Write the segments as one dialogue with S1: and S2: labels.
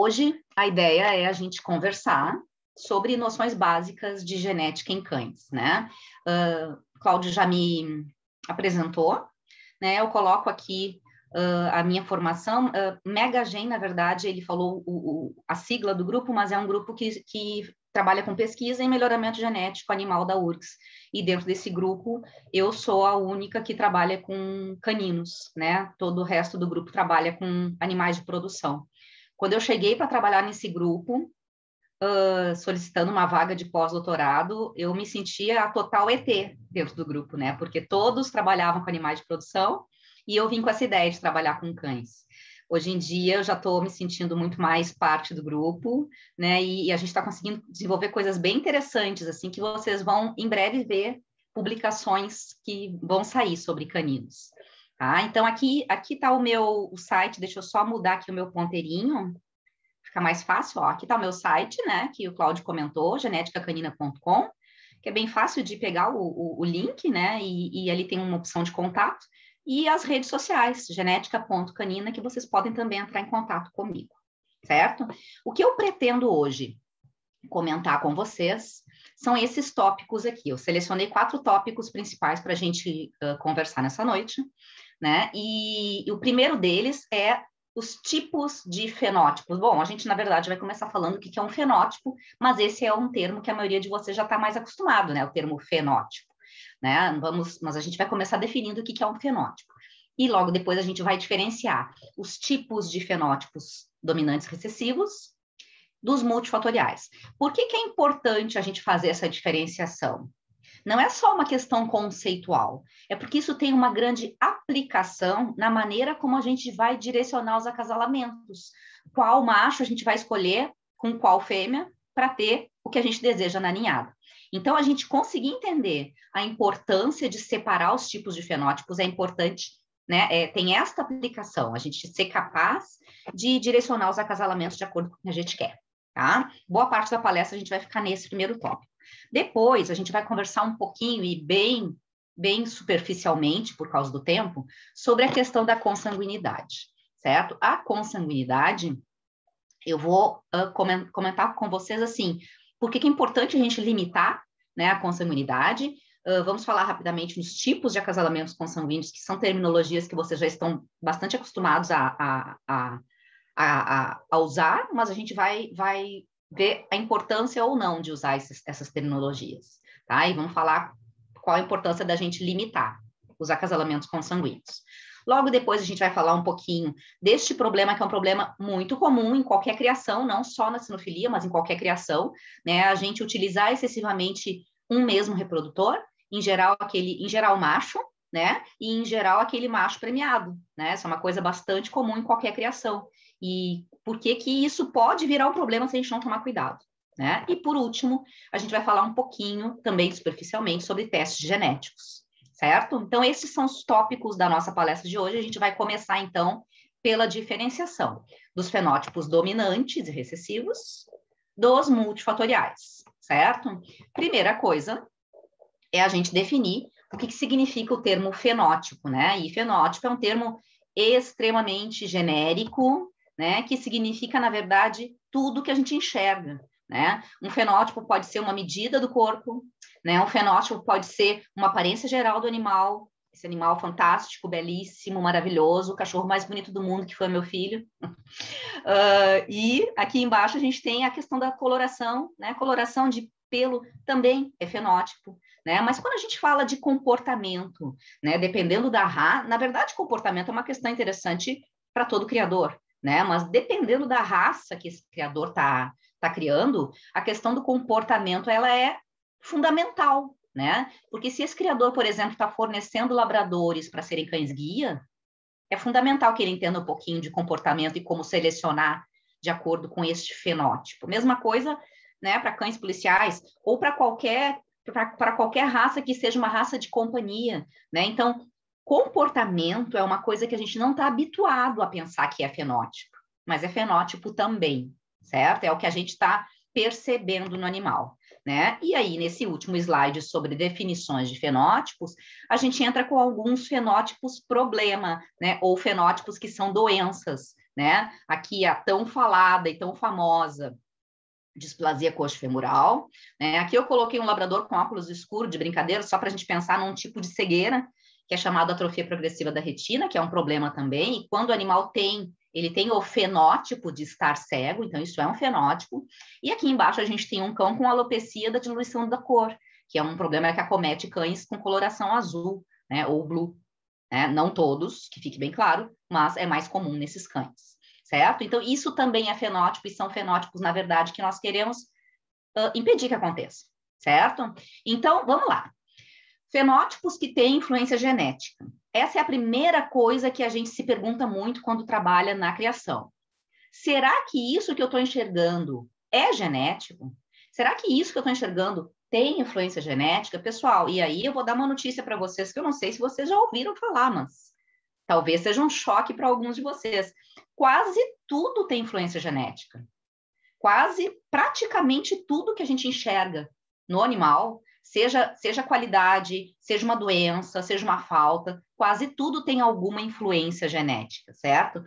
S1: Hoje, a ideia é a gente conversar sobre noções básicas de genética em cães, né? Cláudio já me apresentou, né? Eu coloco aqui a minha formação. MegaGen, na verdade, ele falou a sigla do grupo, mas é um grupo que trabalha com pesquisa em melhoramento genético animal da URGS. E dentro desse grupo, eu sou a única que trabalha com caninos, né? Todo o resto do grupo trabalha com animais de produção. Quando eu cheguei para trabalhar nesse grupo, solicitando uma vaga de pós-doutorado, eu me sentia a total ET dentro do grupo, né? Porque todos trabalhavam com animais de produção e eu vim com essa ideia de trabalhar com cães. Hoje em dia, eu já estou me sentindo muito mais parte do grupo, né? E a gente está conseguindo desenvolver coisas bem interessantes, assim, que vocês vão, em breve, ver publicações que vão sair sobre caninos. Tá? Então, aqui está o site, deixa eu só mudar aqui o meu ponteirinho, fica mais fácil, ó. Aqui está o meu site, né, que o Cláudio comentou, geneticacanina.com, que é bem fácil de pegar o link, né, e ali tem uma opção de contato, e as redes sociais, genética.canina, que vocês podem também entrar em contato comigo, certo? O que eu pretendo hoje comentar com vocês são esses tópicos aqui. Eu selecionei 4 tópicos principais para a gente conversar nessa noite, né? E o primeiro deles é os tipos de fenótipos. Bom, a gente, na verdade, vai começar falando o que é um fenótipo, mas esse é um termo que a maioria de vocês já está mais acostumado, né? O termo fenótipo, né? Mas a gente vai começar definindo o que é um fenótipo. E logo depois a gente vai diferenciar os tipos de fenótipos dominantes recessivos dos multifatoriais. Por que é importante a gente fazer essa diferenciação? Não é só uma questão conceitual, é porque isso tem uma grande aplicação na maneira como a gente vai direcionar os acasalamentos. Qual macho a gente vai escolher com qual fêmea para ter o que a gente deseja na ninhada. Então, a gente conseguir entender a importância de separar os tipos de fenótipos é importante, né? Tem esta aplicação, a gente ser capaz de direcionar os acasalamentos de acordo com o que a gente quer, tá? Boa parte da palestra a gente vai ficar nesse primeiro tópico. Depois, a gente vai conversar um pouquinho e bem superficialmente, por causa do tempo, sobre a questão da consanguinidade, certo? A consanguinidade, eu vou comentar com vocês assim, por que é importante a gente limitar, né, a consanguinidade. Vamos falar rapidamente nos tipos de acasalamentos consanguíneos, que são terminologias que vocês já estão bastante acostumados a usar, mas a gente vai ver a importância ou não de usar essas terminologias, tá? E vamos falar qual a importância da gente limitar os acasalamentos consanguíneos. Logo depois a gente vai falar um pouquinho deste problema, que é um problema muito comum em qualquer criação, não só na sinofilia, mas em qualquer criação, né? A gente utilizar excessivamente um mesmo reprodutor, em geral macho, né? E em geral aquele macho premiado, né? Essa é uma coisa bastante comum em qualquer criação. E por que isso pode virar um problema se a gente não tomar cuidado, né? E por último, a gente vai falar um pouquinho, também superficialmente, sobre testes genéticos, certo? Então, esses são os tópicos da nossa palestra de hoje. A gente vai começar, então, pela diferenciação dos fenótipos dominantes e recessivos dos multifatoriais, certo? Primeira coisa é a gente definir o que significa o termo fenótipo, né? E fenótipo é um termo extremamente genérico, né, que significa, na verdade, tudo que a gente enxerga, né? Um fenótipo pode ser uma medida do corpo, né? Um fenótipo pode ser uma aparência geral do animal, esse animal fantástico, belíssimo, maravilhoso, o cachorro mais bonito do mundo, que foi meu filho. E aqui embaixo a gente tem a questão da coloração, né? Coloração de pelo também é fenótipo, né? Mas quando a gente fala de comportamento, né? Dependendo da raça, na verdade, comportamento é uma questão interessante para todo criador, né? Mas dependendo da raça que esse criador está criando, a questão do comportamento ela é fundamental, né? Porque se esse criador, por exemplo, está fornecendo labradores para serem cães-guia, é fundamental que ele entenda um pouquinho de comportamento e como selecionar de acordo com este fenótipo. Mesma coisa, né, para cães policiais ou para qualquer raça que seja uma raça de companhia, né? Então, comportamento é uma coisa que a gente não está habituado a pensar que é fenótipo, mas é fenótipo também, certo? É o que a gente está percebendo no animal, né? E aí, nesse último slide sobre definições de fenótipos, a gente entra com alguns fenótipos problema, né? Ou fenótipos que são doenças, né? Aqui a tão falada e tão famosa displasia coxofemoral, né? Aqui eu coloquei um labrador com óculos escuros de brincadeira, só para a gente pensar num tipo de cegueira, que é chamado atrofia progressiva da retina, que é um problema também, e quando o animal tem, ele tem o fenótipo de estar cego, então isso é um fenótipo, e aqui embaixo a gente tem um cão com alopecia da diluição da cor, que é um problema que acomete cães com coloração azul, né, ou blue, né? Não todos, que fique bem claro, mas é mais comum nesses cães. Certo? Então, isso também é fenótipo, e são fenótipos, na verdade, que nós queremos impedir que aconteça, certo? Então, vamos lá. Fenótipos que têm influência genética. Essa é a primeira coisa que a gente se pergunta muito quando trabalha na criação. Será que isso que eu estou enxergando é genético? Será que isso que eu estou enxergando tem influência genética? Pessoal, e aí eu vou dar uma notícia para vocês que eu não sei se vocês já ouviram falar, mas talvez seja um choque para alguns de vocês. Quase tudo tem influência genética. Praticamente tudo que a gente enxerga no animal, seja qualidade, seja uma doença, seja uma falta, quase tudo tem alguma influência genética, certo?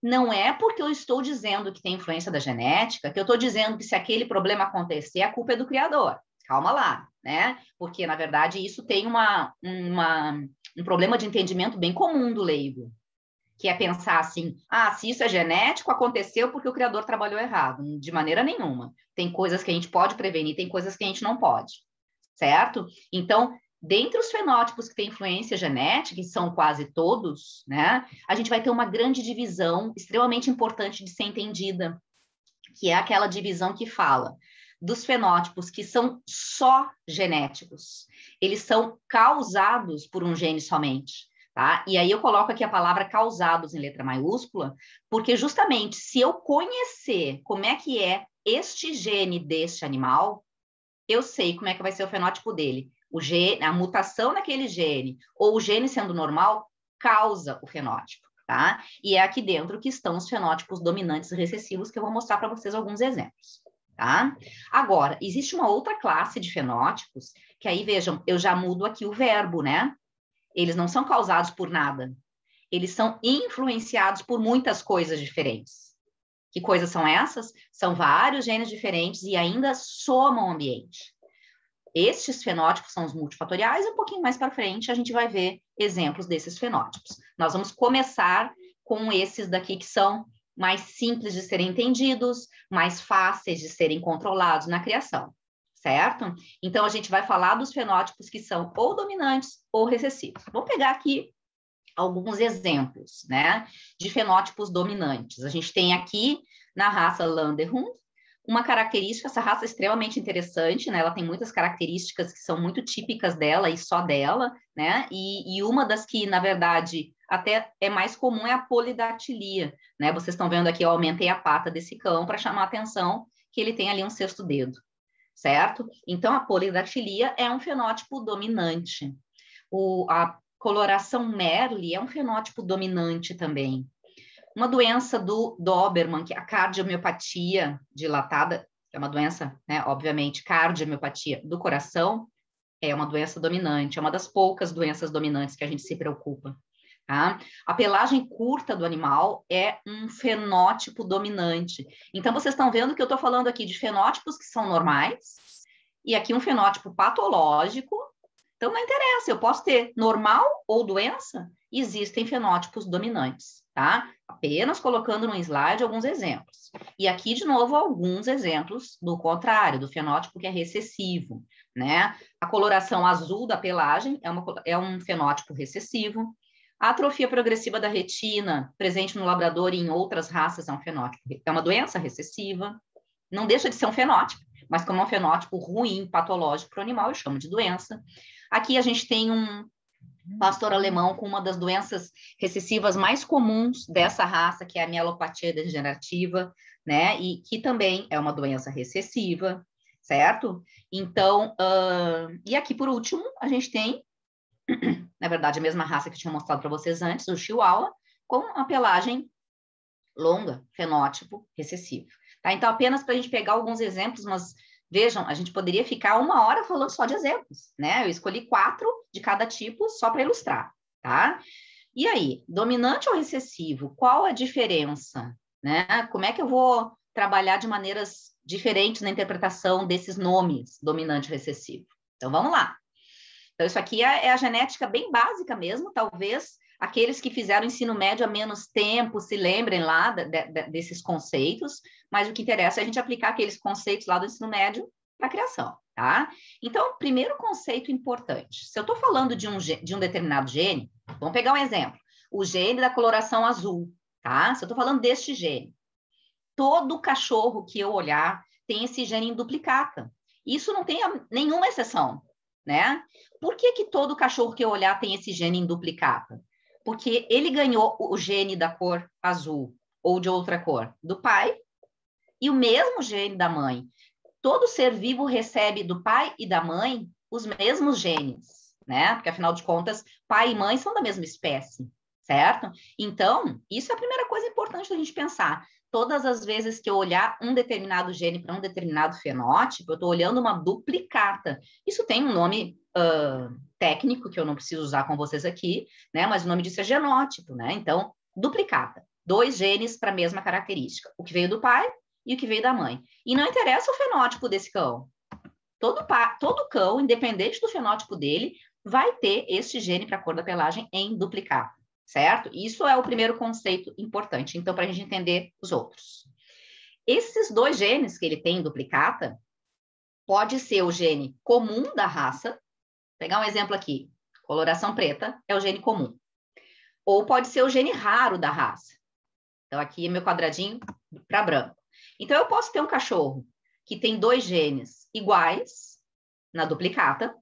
S1: Não é porque eu estou dizendo que tem influência da genética que eu estou dizendo que se aquele problema acontecer, a culpa é do criador. Calma lá, né? Porque, na verdade, isso tem um problema de entendimento bem comum do leigo, que é pensar assim, se isso é genético, aconteceu porque o criador trabalhou errado. De maneira nenhuma. Tem coisas que a gente pode prevenir, tem coisas que a gente não pode, certo? Então, dentre os fenótipos que têm influência genética, que são quase todos, né, a gente vai ter uma grande divisão extremamente importante de ser entendida, que é aquela divisão que fala dos fenótipos que são só genéticos. Eles são causados por um gene somente. Tá? E aí eu coloco aqui a palavra causados em letra maiúscula, porque justamente se eu conhecer como é que é este gene deste animal, eu sei como é que vai ser o fenótipo dele. A mutação naquele gene, ou o gene sendo normal, causa o fenótipo. Tá? E é aqui dentro que estão os fenótipos dominantes e recessivos, que eu vou mostrar para vocês alguns exemplos. Tá? Agora, existe uma outra classe de fenótipos, que aí, vejam, eu já mudo aqui o verbo, né? Eles não são causados por nada. Eles são influenciados por muitas coisas diferentes. Que coisas são essas? São vários genes diferentes e ainda somam o ambiente. Estes fenótipos são os multifatoriais e um pouquinho mais para frente a gente vai ver exemplos desses fenótipos. Nós vamos começar com esses daqui que são mais simples de serem entendidos, mais fáceis de serem controlados na criação. Certo? Então, a gente vai falar dos fenótipos que são ou dominantes ou recessivos. Vamos pegar aqui alguns exemplos, né, de fenótipos dominantes. A gente tem aqui, na raça Landerhund, uma característica, essa raça é extremamente interessante, né, ela tem muitas características que são muito típicas dela e só dela, né, e uma das que, na verdade, até é mais comum é a polidactilia, né, vocês estão vendo aqui, eu aumentei a pata desse cão para chamar a atenção que ele tem ali um sexto dedo. Certo? Então, a polidactilia é um fenótipo dominante. A coloração Merle é um fenótipo dominante também. Uma doença do Doberman, que é a cardiomiopatia dilatada, é uma doença, né, obviamente, cardiomiopatia do coração, é uma doença dominante, é uma das poucas doenças dominantes que a gente se preocupa. Tá? A pelagem curta do animal é um fenótipo dominante. Então, vocês estão vendo que eu estou falando aqui de fenótipos que são normais e aqui um fenótipo patológico. Então, não interessa, eu posso ter normal ou doença, existem fenótipos dominantes, tá? Apenas colocando no slide alguns exemplos. E aqui, de novo, alguns exemplos do contrário, do fenótipo que é recessivo, né? A coloração azul da pelagem é um fenótipo recessivo. A atrofia progressiva da retina, presente no labrador e em outras raças, é um fenótipo, é uma doença recessiva. Não deixa de ser um fenótipo, mas como é um fenótipo ruim, patológico para o animal, eu chamo de doença. Aqui a gente tem um pastor alemão com uma das doenças recessivas mais comuns dessa raça, que é a mielopatia degenerativa, né? E que também é uma doença recessiva, certo? Então, e aqui por último, a gente tem na verdade, a mesma raça que eu tinha mostrado para vocês antes, o Chihuahua, com a pelagem longa, fenótipo recessivo. Tá? Então, apenas para a gente pegar alguns exemplos, mas vejam, a gente poderia ficar 1 hora falando só de exemplos, né? Eu escolhi 4 de cada tipo só para ilustrar, tá? E aí, dominante ou recessivo, qual a diferença, né? Como é que eu vou trabalhar de maneiras diferentes na interpretação desses nomes, dominante e recessivo? Então, vamos lá. Então, isso aqui é a genética bem básica mesmo, talvez aqueles que fizeram ensino médio há menos tempo se lembrem lá desses conceitos, mas o que interessa é a gente aplicar aqueles conceitos lá do ensino médio para a criação, tá? Então, primeiro conceito importante, se eu estou falando de um determinado gene, vamos pegar um exemplo, o gene da coloração azul, tá? Se eu estou falando deste gene, todo cachorro que eu olhar tem esse gene em duplicata. Isso não tem nenhuma exceção, né? Por que todo cachorro que eu olhar tem esse gene em duplicata? Porque ele ganhou o gene da cor azul ou de outra cor do pai e o mesmo gene da mãe. Todo ser vivo recebe do pai e da mãe os mesmos genes, né? Porque, afinal de contas, pai e mãe são da mesma espécie, certo? Então, isso é a primeira coisa importante da gente pensar. Todas as vezes que eu olhar um determinado gene para um determinado fenótipo, eu estou olhando uma duplicata. Isso tem um nome técnico, que eu não preciso usar com vocês aqui, né? Mas o nome disso é genótipo, né? Então, duplicata. 2 genes para a mesma característica. O que veio do pai e o que veio da mãe. E não interessa o fenótipo desse cão. Todo cão, independente do fenótipo dele, vai ter este gene para a cor da pelagem em duplicata, certo? Isso é o primeiro conceito importante, então, para a gente entender os outros. Esses 2 genes que ele tem em duplicata, pode ser o gene comum da raça, vou pegar um exemplo aqui, coloração preta é o gene comum, ou pode ser o gene raro da raça. Então, aqui é meu quadradinho para branco. Então, eu posso ter um cachorro que tem 2 genes iguais na duplicata,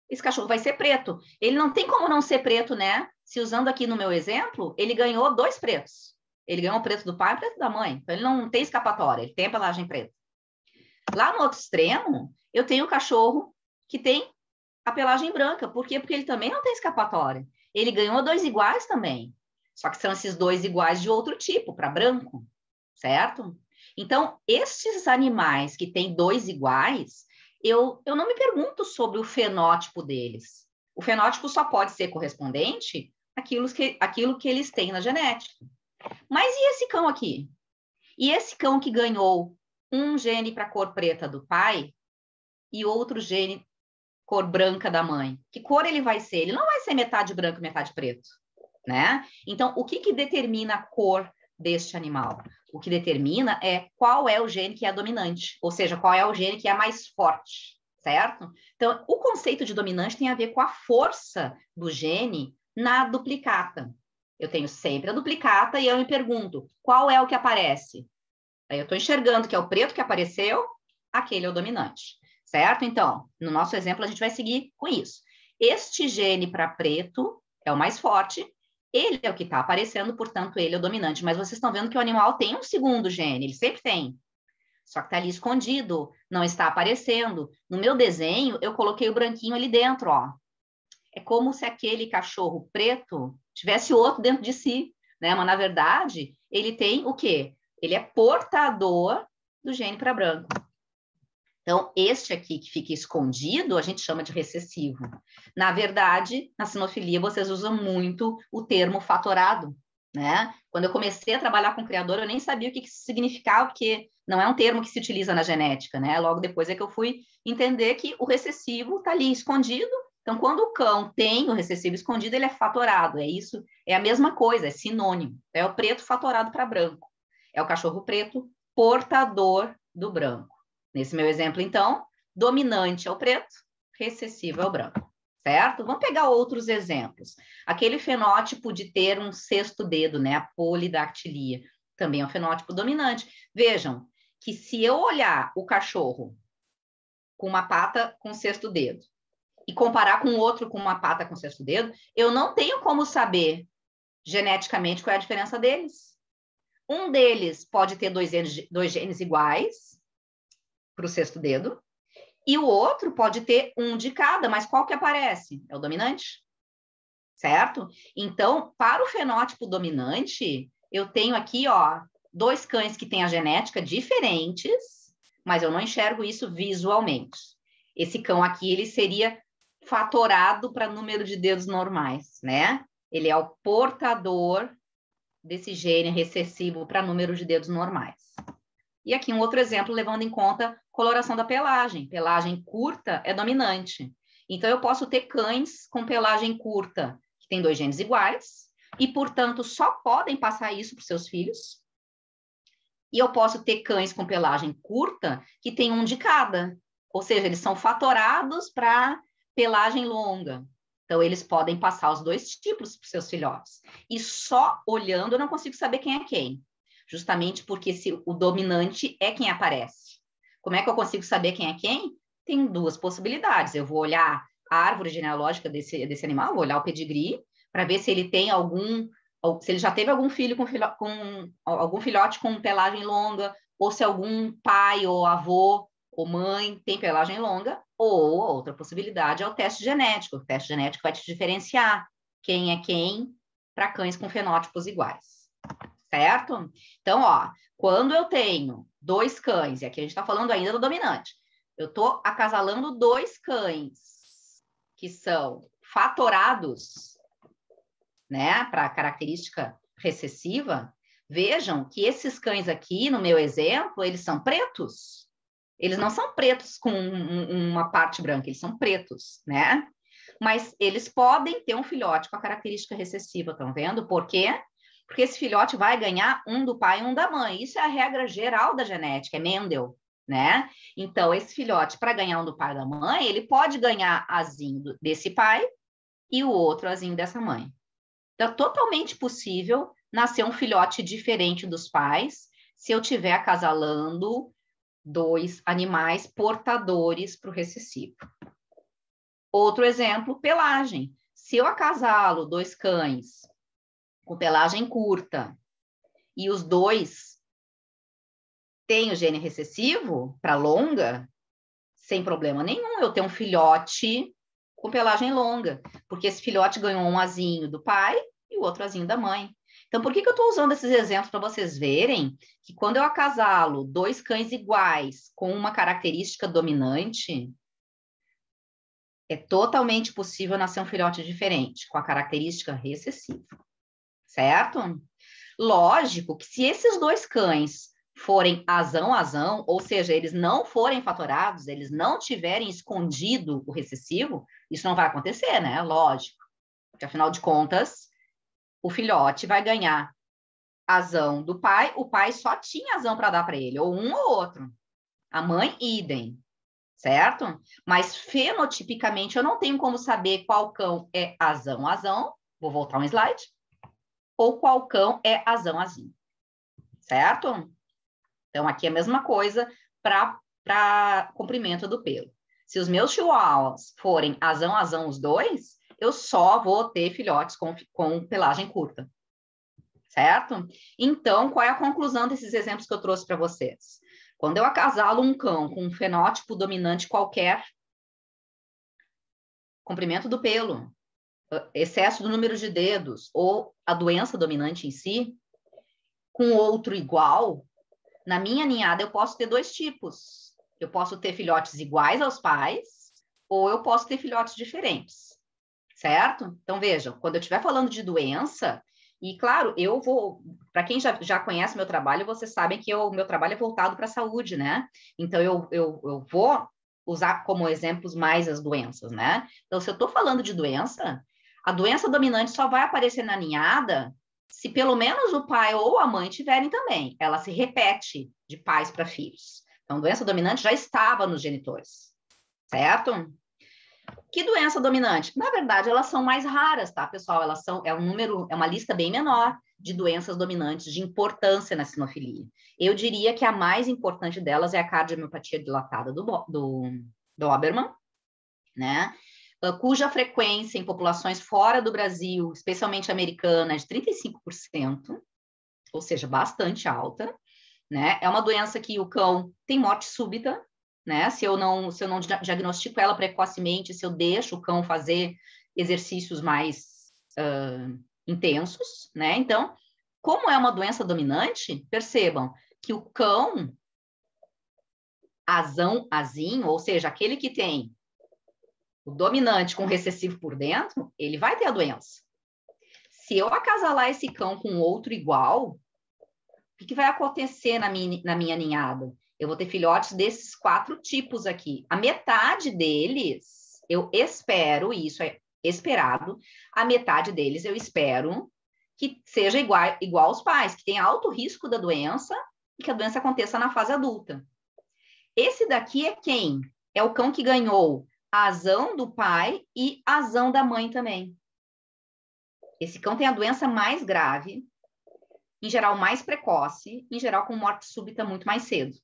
S1: esse cachorro vai ser preto. Ele não tem como não ser preto, né? Se usando aqui no meu exemplo, ele ganhou 2 pretos. Ele ganhou o preto do pai e o preto da mãe. Então, ele não tem escapatória, ele tem a pelagem preta. Lá no outro extremo, eu tenho o cachorro que tem a pelagem branca. Por quê? Porque ele também não tem escapatória. Ele ganhou 2 iguais também. Só que são esses 2 iguais de outro tipo, para branco, certo? Então, esses animais que têm 2 iguais, eu não me pergunto sobre o fenótipo deles. O fenótipo só pode ser correspondente àquilo que eles têm na genética. Mas e esse cão aqui? E esse cão que ganhou um gene para a cor preta do pai e outro gene cor branca da mãe? Que cor ele vai ser? Ele não vai ser metade branco e metade preto, né? Então, o que determina a cor deste animal? O que determina é qual é o gene que é dominante, ou seja, qual é o gene que é mais forte, certo? Então, o conceito de dominante tem a ver com a força do gene na duplicata. Eu tenho sempre a duplicata e eu me pergunto, qual é o que aparece? Aí eu estou enxergando que é o preto que apareceu, aquele é o dominante, certo? Então, no nosso exemplo, a gente vai seguir com isso. Este gene para preto é o mais forte, ele é o que está aparecendo, portanto, ele é o dominante. Mas vocês estão vendo que o animal tem um segundo gene, ele sempre tem. Só que está ali escondido, não está aparecendo. No meu desenho, eu coloquei o branquinho ali dentro, ó. É como se aquele cachorro preto tivesse outro dentro de si, né? Mas, na verdade, ele tem o quê? Ele é portador do gene para branco. Então, este aqui que fica escondido, a gente chama de recessivo. Na verdade, na sinofilia, vocês usam muito o termo fatorado, né? Quando eu comecei a trabalhar com criador, eu nem sabia o que isso significava, porque não é um termo que se utiliza na genética, né? Logo depois é que eu fui entender que o recessivo está ali escondido. Então, quando o cão tem o recessivo escondido, ele é fatorado. É isso, é a mesma coisa, é sinônimo. É o preto fatorado para branco. É o cachorro preto portador do branco. Nesse meu exemplo, então, dominante é o preto, recessivo é o branco, certo? Vamos pegar outros exemplos. Aquele fenótipo de ter um 6º dedo, né? A polidactilia, também é um fenótipo dominante. Vejam que se eu olhar o cachorro com uma pata com 6º dedo e comparar com outro com uma pata com 6º dedo, eu não tenho como saber geneticamente qual é a diferença deles. Um deles pode ter 2 genes iguais, para o 6º dedo, e o outro pode ter um de cada, mas qual que aparece? É o dominante, certo? Então, para o fenótipo dominante, eu tenho aqui, ó, 2 cães que têm a genética diferentes, mas eu não enxergo isso visualmente. Esse cão aqui, ele seria fatorado para número de dedos normais, né? Ele é o portador desse gene recessivo para número de dedos normais. E aqui um outro exemplo, levando em conta coloração da pelagem. Pelagem curta é dominante. Então, eu posso ter cães com pelagem curta, que tem 2 genes iguais, e, portanto, só podem passar isso para os seus filhos. E eu posso ter cães com pelagem curta, que tem um de cada. Ou seja, eles são fatorados para pelagem longa. Então, eles podem passar os 2 tipos para os seus filhotes. E só olhando eu não consigo saber quem é quem. Justamente porque o dominante é quem aparece. Como é que eu consigo saber quem é quem? Tem 2 possibilidades. Eu vou olhar a árvore genealógica desse animal, vou olhar o pedigree, para ver se ele tem se ele já teve algum filho com algum filhote com pelagem longa, ou se algum pai ou avô ou mãe tem pelagem longa, ou a outra possibilidade é o teste genético. O teste genético vai te diferenciar quem é quem para cães com fenótipos iguais. Certo? Então, ó, quando eu tenho 2 cães, e aqui a gente está falando ainda do dominante, eu estou acasalando 2 cães que são fatorados, né, para característica recessiva, vejam que esses cães aqui, no meu exemplo, eles são pretos. Eles não são pretos com uma parte branca, eles são pretos, né? Mas eles podem ter um filhote com a característica recessiva, estão vendo? Por quê? Porque esse filhote vai ganhar um do pai e um da mãe. Isso é a regra geral da genética, é Mendel, né? Então, esse filhote, para ganhar um do pai e da mãe, ele pode ganhar azinho desse pai e o outro azinho dessa mãe. Então, é totalmente possível nascer um filhote diferente dos pais se eu estiver acasalando 2 animais portadores para o recessivo. Outro exemplo, pelagem. Se eu acasalo 2 cães com pelagem curta e os 2 têm o gene recessivo para longa, sem problema nenhum eu ter um filhote com pelagem longa, porque esse filhote ganhou um azinho do pai e o outro azinho da mãe. Então, por que eu estou usando esses exemplos para vocês verem que quando eu acasalo 2 cães iguais com uma característica dominante, é totalmente possível nascer um filhote diferente, com a característica recessiva, certo? Lógico que se esses 2 cães forem azão, ou seja, eles não forem fatorados, eles não tiverem escondido o recessivo, isso não vai acontecer, né? Lógico. Porque, afinal de contas, o filhote vai ganhar azão do pai, o pai só tinha azão para dar para ele, ou um ou outro. A mãe, idem, certo? Mas fenotipicamente eu não tenho como saber qual cão é azão, vou voltar um slide, ou qual cão é azão, certo? Então, aqui é a mesma coisa para comprimento do pelo. Se os meus chihuahuas forem azão os 2, eu só vou ter filhotes com pelagem curta, certo? Então, qual é a conclusão desses exemplos que eu trouxe para vocês? Quando eu acasalo um cão com um fenótipo dominante qualquer, comprimento do pelo, excesso do número de dedos ou a doença dominante em si, com outro igual, na minha ninhada eu posso ter 2 tipos. Eu posso ter filhotes iguais aos pais ou eu posso ter filhotes diferentes, certo? Então, vejam, quando eu estiver falando de doença, e claro, eu vou, para quem já conhece meu trabalho, vocês sabem que o meu trabalho é voltado para a saúde, né? Então, eu vou usar como exemplos mais as doenças, né? Então, se eu estou falando de doença, a doença dominante só vai aparecer na ninhada se pelo menos o pai ou a mãe tiverem também. Ela se repete de pais para filhos. Então, doença dominante já estava nos genitores, certo? Que doença dominante? Na verdade, elas são mais raras, tá, pessoal? É uma lista bem menor de doenças dominantes de importância na sinofilia. Eu diria que a mais importante delas é a cardiomiopatia dilatada do Doberman, né? Cuja frequência em populações fora do Brasil, especialmente americana, é de 35%, ou seja, bastante alta, né? É uma doença que o cão tem morte súbita, né? Se eu não diagnostico ela precocemente, se eu deixo o cão fazer exercícios mais intensos, né? Então, como é uma doença dominante, percebam que o cão azinho, ou seja, aquele que tem o dominante com recessivo por dentro, ele vai ter a doença. se eu acasalar esse cão com outro igual, o que vai acontecer na minha ninhada? Eu vou ter filhotes desses 4 tipos aqui. A metade deles, eu espero, isso é esperado, a metade deles eu espero que seja igual aos pais, que tenha alto risco da doença e que a doença aconteça na fase adulta. Esse daqui é quem? É o cão que ganhou a azão do pai e a azão da mãe também. Esse cão tem a doença mais grave, em geral mais precoce, em geral com morte súbita muito mais cedo,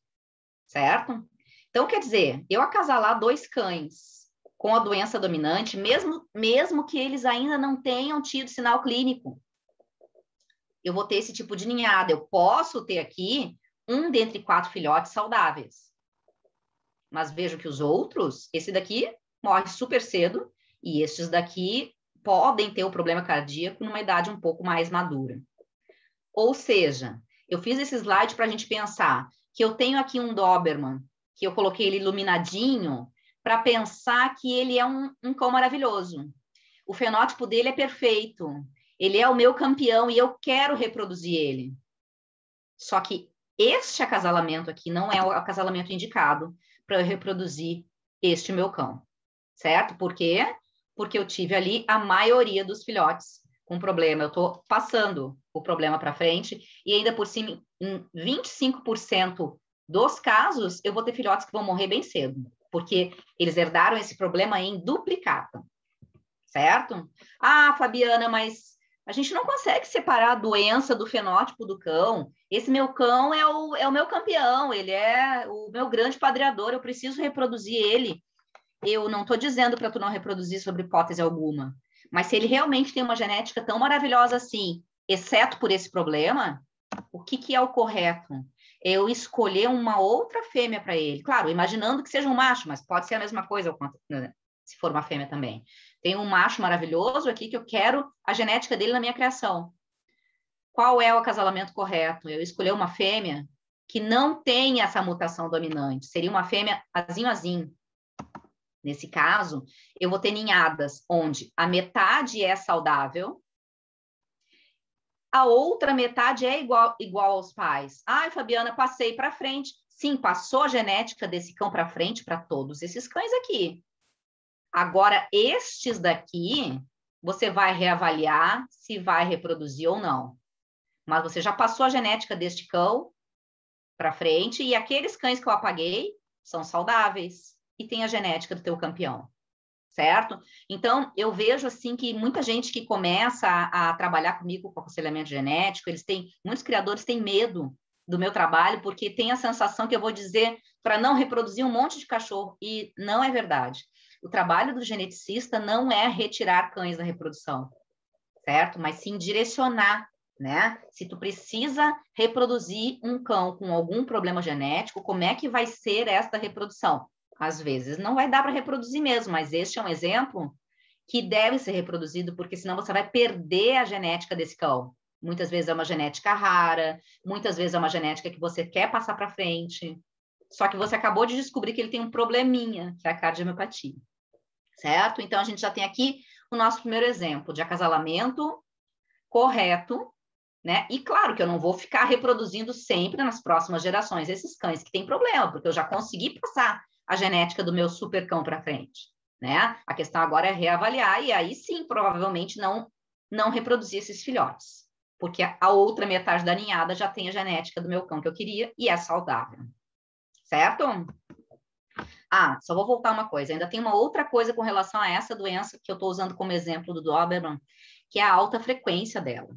S1: certo? Então, quer dizer, eu acasalar 2 cães com a doença dominante, mesmo que eles ainda não tenham tido sinal clínico, eu vou ter esse tipo de ninhada. Eu posso ter aqui um dentre 4 filhotes saudáveis. Mas vejo que os outros, esse daqui morre super cedo e estes daqui podem ter o problema cardíaco numa idade um pouco mais madura. Ou seja, eu fiz esse slide para a gente pensar que eu tenho aqui um Doberman, que eu coloquei ele iluminadinho, para pensar que ele é um cão maravilhoso. O fenótipo dele é perfeito. Ele é o meu campeão e eu quero reproduzir ele. Só que este acasalamento aqui não é o acasalamento indicado para eu reproduzir este meu cão, certo? Por quê? Porque eu tive ali a maioria dos filhotes com problema. Eu estou passando o problema para frente e ainda por cima, em 25% dos casos, eu vou ter filhotes que vão morrer bem cedo, porque eles herdaram esse problema em duplicata, certo? Ah, Fabiana, mas a gente não consegue separar a doença do fenótipo do cão. Esse meu cão é o meu campeão, ele é o meu grande padreador, eu preciso reproduzir ele. Eu não estou dizendo para tu não reproduzir sobre hipótese alguma, mas se ele realmente tem uma genética tão maravilhosa assim, exceto por esse problema, o que é o correto? Eu escolher uma outra fêmea para ele. Claro, imaginando que seja um macho, mas pode ser a mesma coisa se for uma fêmea também. Tem um macho maravilhoso aqui que eu quero a genética dele na minha criação. Qual é o acasalamento correto? Eu escolher uma fêmea que não tem essa mutação dominante. Seria uma fêmea azinho. Nesse caso, eu vou ter ninhadas onde a metade é saudável, a outra metade é igual aos pais. Ai, Fabiana, passei para frente. Sim, passou a genética desse cão para frente para todos esses cães aqui. Agora, estes daqui, você vai reavaliar se vai reproduzir ou não. Mas você já passou a genética deste cão para frente e aqueles cães que eu apaguei são saudáveis e têm a genética do teu campeão, certo? Então, eu vejo assim que muita gente que começa a trabalhar comigo com aconselhamento genético, muitos criadores têm medo do meu trabalho porque tem a sensação que eu vou dizer para não reproduzir um monte de cachorro e não é verdade. O trabalho do geneticista não é retirar cães da reprodução, certo? Mas sim direcionar, né? Se tu precisa reproduzir um cão com algum problema genético, como é que vai ser esta reprodução? Às vezes não vai dar para reproduzir mesmo, mas este é um exemplo que deve ser reproduzido, porque senão você vai perder a genética desse cão. Muitas vezes é uma genética rara, muitas vezes é uma genética que você quer passar para frente, só que você acabou de descobrir que ele tem um probleminha, que é a cardiomiopatia, certo? Então, a gente já tem aqui o nosso primeiro exemplo de acasalamento correto, né? E claro que eu não vou ficar reproduzindo sempre nas próximas gerações esses cães que têm problema, porque eu já consegui passar a genética do meu super cão para frente, né? A questão agora é reavaliar e aí sim, provavelmente não reproduzir esses filhotes, porque a outra metade da ninhada já tem a genética do meu cão que eu queria e é saudável, certo? Ah, só vou voltar uma coisa, ainda tem uma outra coisa com relação a essa doença que eu estou usando como exemplo do Doberman, que é a alta frequência dela.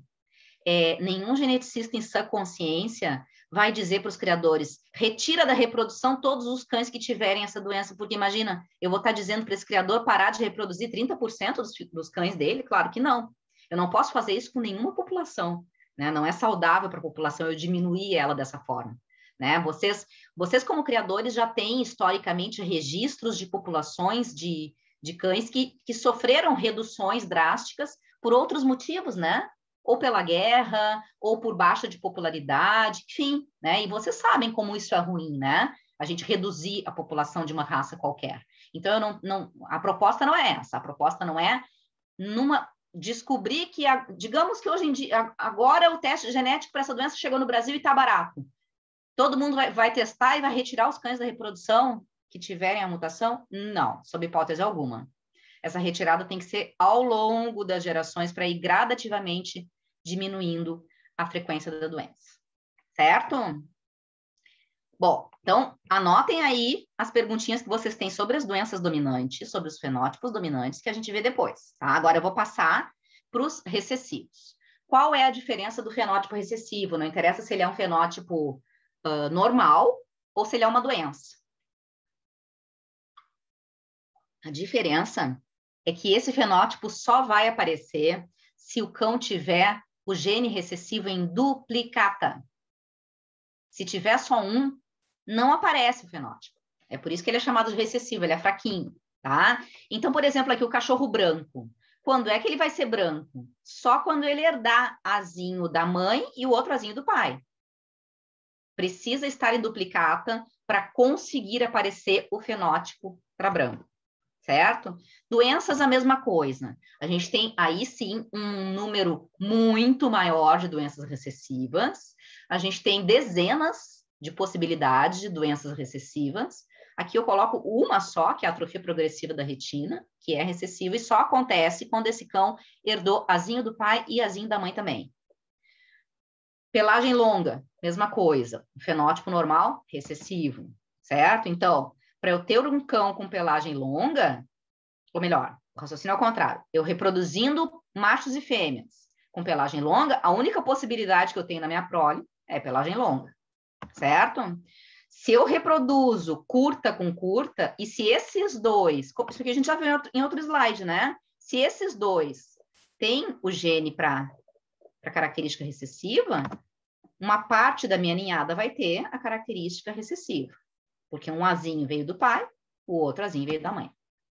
S1: Nenhum geneticista em sã consciência vai dizer para os criadores, retira da reprodução todos os cães que tiverem essa doença, porque imagina, eu vou estar dizendo para esse criador parar de reproduzir 30% dos cães dele? Claro que não. Eu não posso fazer isso com nenhuma população, né? Não é saudável para a população eu diminuir ela dessa forma, né? Vocês como criadores já têm historicamente registros de populações de cães que sofreram reduções drásticas por outros motivos, né? Ou pela guerra, ou por baixa de popularidade, enfim, né? E vocês sabem como isso é ruim, né? A gente reduzir a população de uma raça qualquer. Então, a proposta não é essa. A proposta não é, numa descobrir que, digamos que hoje em dia, agora o teste genético para essa doença chegou no Brasil e está barato. Todo mundo vai testar e vai retirar os cães da reprodução que tiverem a mutação? Não, sob hipótese alguma. Essa retirada tem que ser ao longo das gerações para ir gradativamente diminuindo a frequência da doença. Certo? Bom, então, anotem aí as perguntinhas que vocês têm sobre as doenças dominantes, sobre os fenótipos dominantes, que a gente vê depois, tá? Agora eu vou passar para os recessivos. Qual é a diferença do fenótipo recessivo? Não interessa se ele é um fenótipo normal ou se ele é uma doença. A diferença é que esse fenótipo só vai aparecer se o cão tiver o gene recessivo em duplicata. Se tiver só um, não aparece o fenótipo. É por isso que ele é chamado de recessivo, ele é fraquinho, tá? Então, por exemplo, aqui o cachorro branco. Quando é que ele vai ser branco? Só quando ele herdar azinho da mãe e o outro azinho do pai. Precisa estar em duplicata para conseguir aparecer o fenótipo para branco, certo? Doenças, a mesma coisa. A gente tem aí sim um número muito maior de doenças recessivas. A gente tem dezenas de possibilidades de doenças recessivas. Aqui eu coloco uma só, que é a atrofia progressiva da retina, que é recessiva e só acontece quando esse cão herdou azinho do pai e azinho da mãe também. Pelagem longa, mesma coisa. Fenótipo normal, recessivo, certo? Então, para eu ter um cão com pelagem longa, ou melhor, o raciocínio é ao contrário, eu reproduzindo machos e fêmeas com pelagem longa, a única possibilidade que eu tenho na minha prole é pelagem longa, certo? Se eu reproduzo curta com curta, e se esses dois, isso aqui a gente já viu em outro slide, né? Se esses dois têm o gene para característica recessiva, uma parte da minha ninhada vai ter a característica recessiva, porque um azinho veio do pai, o outro azinho veio da mãe,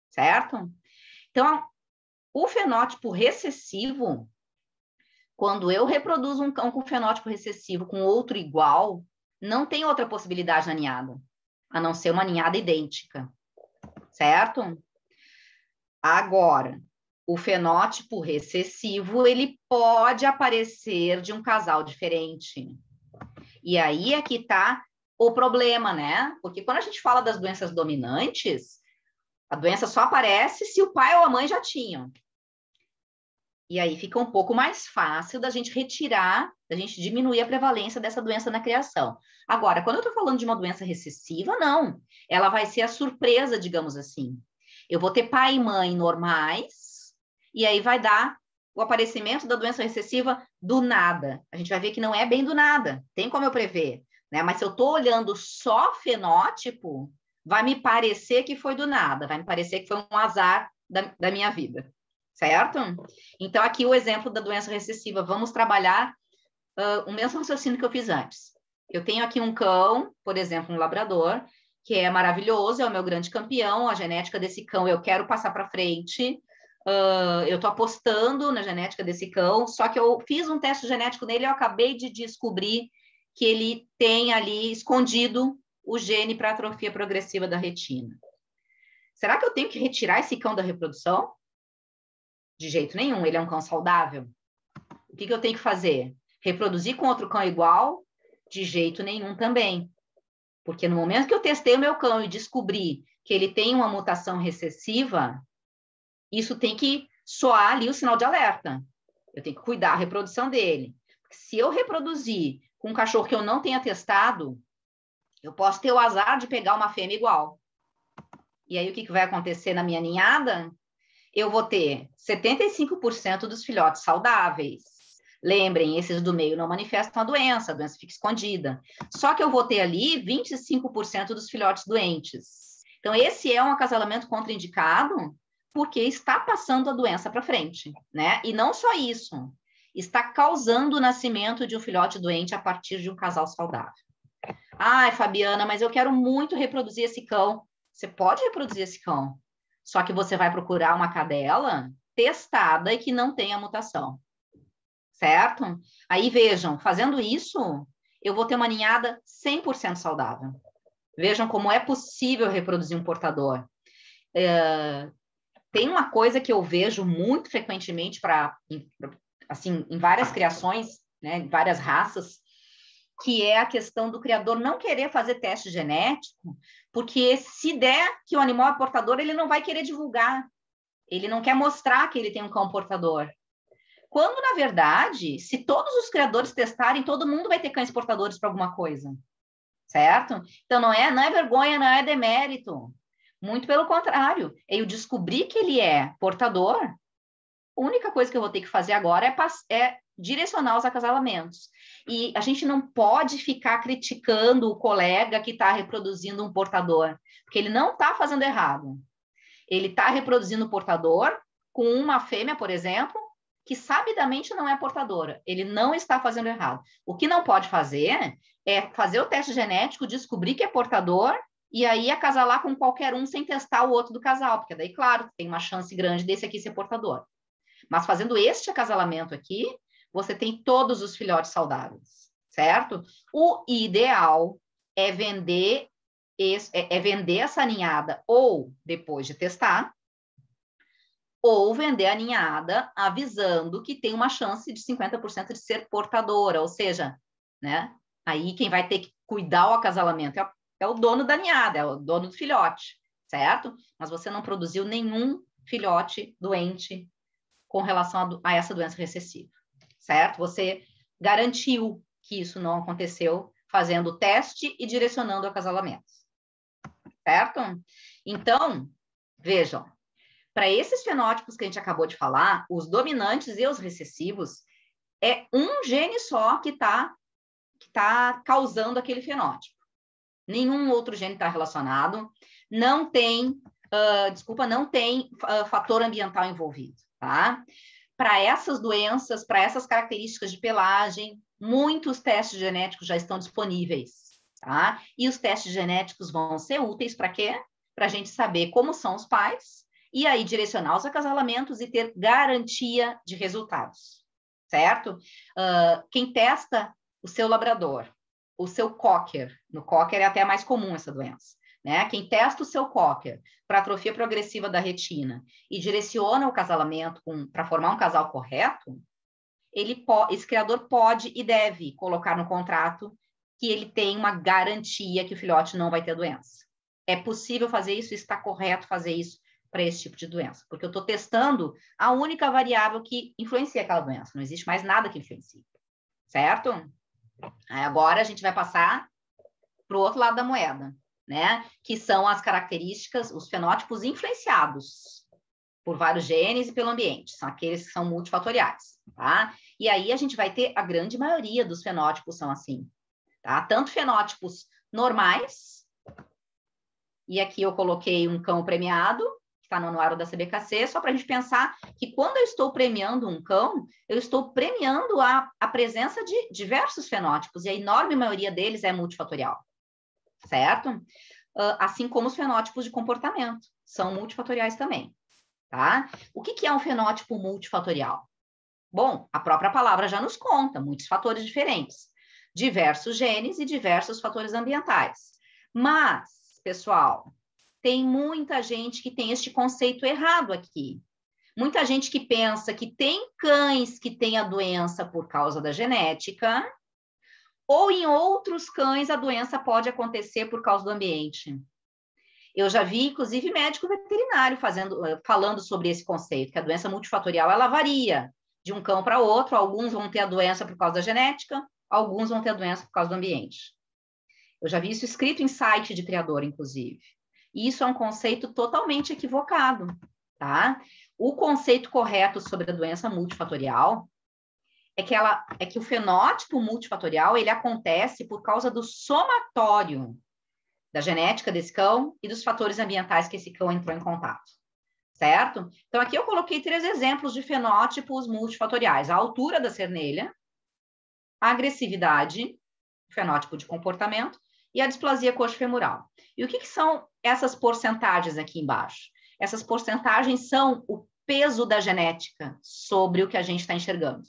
S1: certo? Então, o fenótipo recessivo, quando eu reproduzo um cão com fenótipo recessivo com outro igual, não tem outra possibilidade na ninhada, a não ser uma ninhada idêntica, certo? Agora, o fenótipo recessivo, ele pode aparecer de um casal diferente. E aí é que está o problema, né? Porque quando a gente fala das doenças dominantes, a doença só aparece se o pai ou a mãe já tinham. E aí fica um pouco mais fácil da gente retirar, da gente diminuir a prevalência dessa doença na criação. Agora, quando eu estou falando de uma doença recessiva, não. Ela vai ser a surpresa, digamos assim. Eu vou ter pai e mãe normais, e aí vai dar o aparecimento da doença recessiva do nada. A gente vai ver que não é bem do nada, tem como eu prever, né? Mas se eu estou olhando só fenótipo, vai me parecer que foi do nada, vai me parecer que foi um azar da minha vida, certo? Então, aqui o exemplo da doença recessiva. Vamos trabalhar o mesmo raciocínio que eu fiz antes. Eu tenho aqui um cão, por exemplo, um labrador, que é maravilhoso, é o meu grande campeão, a genética desse cão eu quero passar para frente, eu estou apostando na genética desse cão, só que eu fiz um teste genético nele e eu acabei de descobrir que ele tem ali escondido o gene para atrofia progressiva da retina. Será que eu tenho que retirar esse cão da reprodução? De jeito nenhum, ele é um cão saudável. O que eu tenho que fazer? Reproduzir com outro cão igual? De jeito nenhum também. Porque no momento que eu testei o meu cão e descobri que ele tem uma mutação recessiva, isso tem que soar ali o sinal de alerta. Eu tenho que cuidar da reprodução dele. Se eu reproduzir com um cachorro que eu não tenha testado, eu posso ter o azar de pegar uma fêmea igual. E aí o que vai acontecer na minha ninhada? Eu vou ter 75% dos filhotes saudáveis. Lembrem, esses do meio não manifestam a doença fica escondida. Só que eu vou ter ali 25% dos filhotes doentes. Então, esse é um acasalamento contraindicado porque está passando a doença para frente, né? E não só isso, está causando o nascimento de um filhote doente a partir de um casal saudável. Ai, Fabiana, mas eu quero muito reproduzir esse cão. Você pode reproduzir esse cão, só que você vai procurar uma cadela testada e que não tenha mutação. Certo? Aí vejam, fazendo isso, eu vou ter uma ninhada 100% saudável. Vejam como é possível reproduzir um portador. tem uma coisa que eu vejo muito frequentemente assim, em várias criações, né, em várias raças, que é a questão do criador não querer fazer teste genético, porque se der que o animal é portador, ele não vai querer divulgar. Ele não quer mostrar que ele tem um cão portador. Quando, na verdade, se todos os criadores testarem, todo mundo vai ter cães portadores para alguma coisa. Certo? Então, não é vergonha, não é demérito. Muito pelo contrário. Eu descobri que ele é portador, a única coisa que eu vou ter que fazer agora é direcionar os acasalamentos. E a gente não pode ficar criticando o colega que está reproduzindo um portador, porque ele não está fazendo errado. Ele está reproduzindo o portador com uma fêmea, por exemplo, que sabidamente não é portadora. Ele não está fazendo errado. O que não pode fazer é fazer o teste genético, descobrir que é portador e aí acasalar com qualquer um sem testar o outro do casal, porque daí, claro, tem uma chance grande desse aqui ser portador. Mas fazendo este acasalamento aqui, você tem todos os filhotes saudáveis, certo? O ideal é vender essa ninhada ou depois de testar, ou vender a ninhada avisando que tem uma chance de 50% de ser portadora, ou seja, né? Aí quem vai ter que cuidar o acasalamento é o dono da ninhada, é o dono do filhote, certo? Mas você não produziu nenhum filhote doente com relação a essa doença recessiva, certo? Você garantiu que isso não aconteceu fazendo o teste e direcionando o acasalamento, certo? Então, vejam, para esses fenótipos que a gente acabou de falar, os dominantes e os recessivos, é um gene só que tá causando aquele fenótipo. Nenhum outro gene está relacionado, não tem fator ambiental envolvido, tá? Para essas doenças, para essas características de pelagem, muitos testes genéticos já estão disponíveis, tá? E os testes genéticos vão ser úteis para quê? Para a gente saber como são os pais e aí direcionar os acasalamentos e ter garantia de resultados, certo? Quem testa o seu labrador, o seu cocker, no cocker é até mais comum essa doença, né? Quem testa o seu cocker para atrofia progressiva da retina e direciona o acasalamento para formar um casal correto, esse criador pode e deve colocar no contrato que ele tem uma garantia que o filhote não vai ter doença. É possível fazer isso, está correto fazer isso para esse tipo de doença, porque eu estou testando a única variável que influencia aquela doença, não existe mais nada que influencie, certo? Agora a gente vai passar para o outro lado da moeda, né? Que são as características, os fenótipos influenciados por vários genes e pelo ambiente, são aqueles que são multifatoriais, tá? E aí a gente vai ter, a grande maioria dos fenótipos são assim, tá? Tanto fenótipos normais, e aqui eu coloquei um cão premiado, que está no anuário da CBKC, só para a gente pensar que quando eu estou premiando um cão, eu estou premiando a presença de diversos fenótipos, e a enorme maioria deles é multifatorial, certo? Assim como os fenótipos de comportamento, são multifatoriais também, tá? O que é um fenótipo multifatorial? Bom, a própria palavra já nos conta, muitos fatores diferentes, diversos genes e diversos fatores ambientais. Mas, pessoal, tem muita gente que tem este conceito errado aqui. Muita gente que pensa que tem cães que têm a doença por causa da genética, ou em outros cães a doença pode acontecer por causa do ambiente. Eu já vi, inclusive, médico veterinário falando sobre esse conceito, que a doença multifatorial, ela varia de um cão para outro, alguns vão ter a doença por causa da genética, alguns vão ter a doença por causa do ambiente. Eu já vi isso escrito em site de criador, inclusive. E isso é um conceito totalmente equivocado, tá? O conceito correto sobre a doença multifatorial é que o fenótipo multifatorial, ele acontece por causa do somatório da genética desse cão e dos fatores ambientais que esse cão entrou em contato, certo? Então, aqui eu coloquei 3 exemplos de fenótipos multifatoriais. A altura da cernelha, a agressividade, fenótipo de comportamento, e a displasia coxofemoral. E o que são essas porcentagens aqui embaixo? Essas porcentagens são o peso da genética sobre o que a gente está enxergando.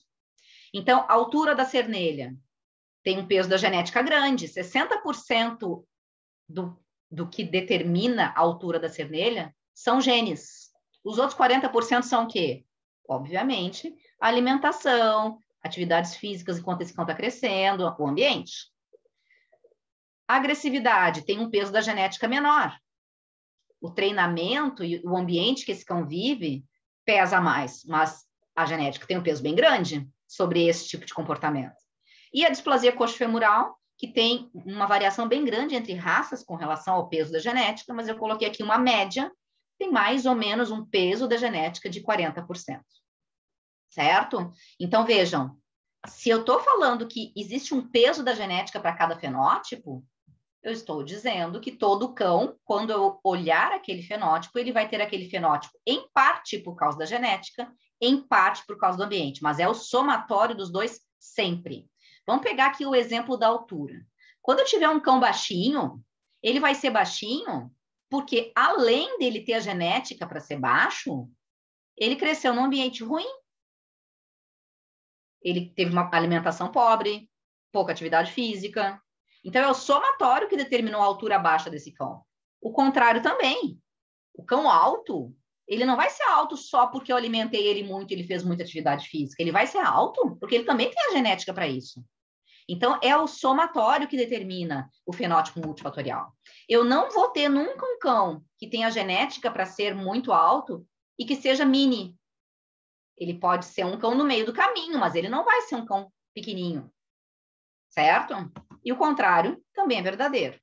S1: Então, a altura da cernelha tem um peso da genética grande, 60% do que determina a altura da cernelha são genes. Os outros 40% são o quê? Obviamente, a alimentação, atividades físicas enquanto esse cão está crescendo, o ambiente. A agressividade tem um peso da genética menor. O treinamento e o ambiente que esse cão vive pesa mais, mas a genética tem um peso bem grande sobre esse tipo de comportamento. E a displasia coxofemoral, que tem uma variação bem grande entre raças com relação ao peso da genética, mas eu coloquei aqui uma média, tem mais ou menos um peso da genética de 40%. Certo? Então, vejam, se eu estou falando que existe um peso da genética para cada fenótipo, eu estou dizendo que todo cão, quando eu olhar aquele fenótipo, ele vai ter aquele fenótipo em parte por causa da genética, em parte por causa do ambiente, mas é o somatório dos dois sempre. Vamos pegar aqui o exemplo da altura. Quando eu tiver um cão baixinho, ele vai ser baixinho porque, além dele ter a genética para ser baixo, ele cresceu num ambiente ruim. Ele teve uma alimentação pobre, pouca atividade física. Então, é o somatório que determinou a altura baixa desse cão. O contrário também. O cão alto, ele não vai ser alto só porque eu alimentei ele muito e ele fez muita atividade física. Ele vai ser alto porque ele também tem a genética para isso. Então, é o somatório que determina o fenótipo multifatorial. Eu não vou ter nunca um cão que tenha genética para ser muito alto e que seja mini. Ele pode ser um cão no meio do caminho, mas ele não vai ser um cão pequenininho. Certo? E o contrário também é verdadeiro.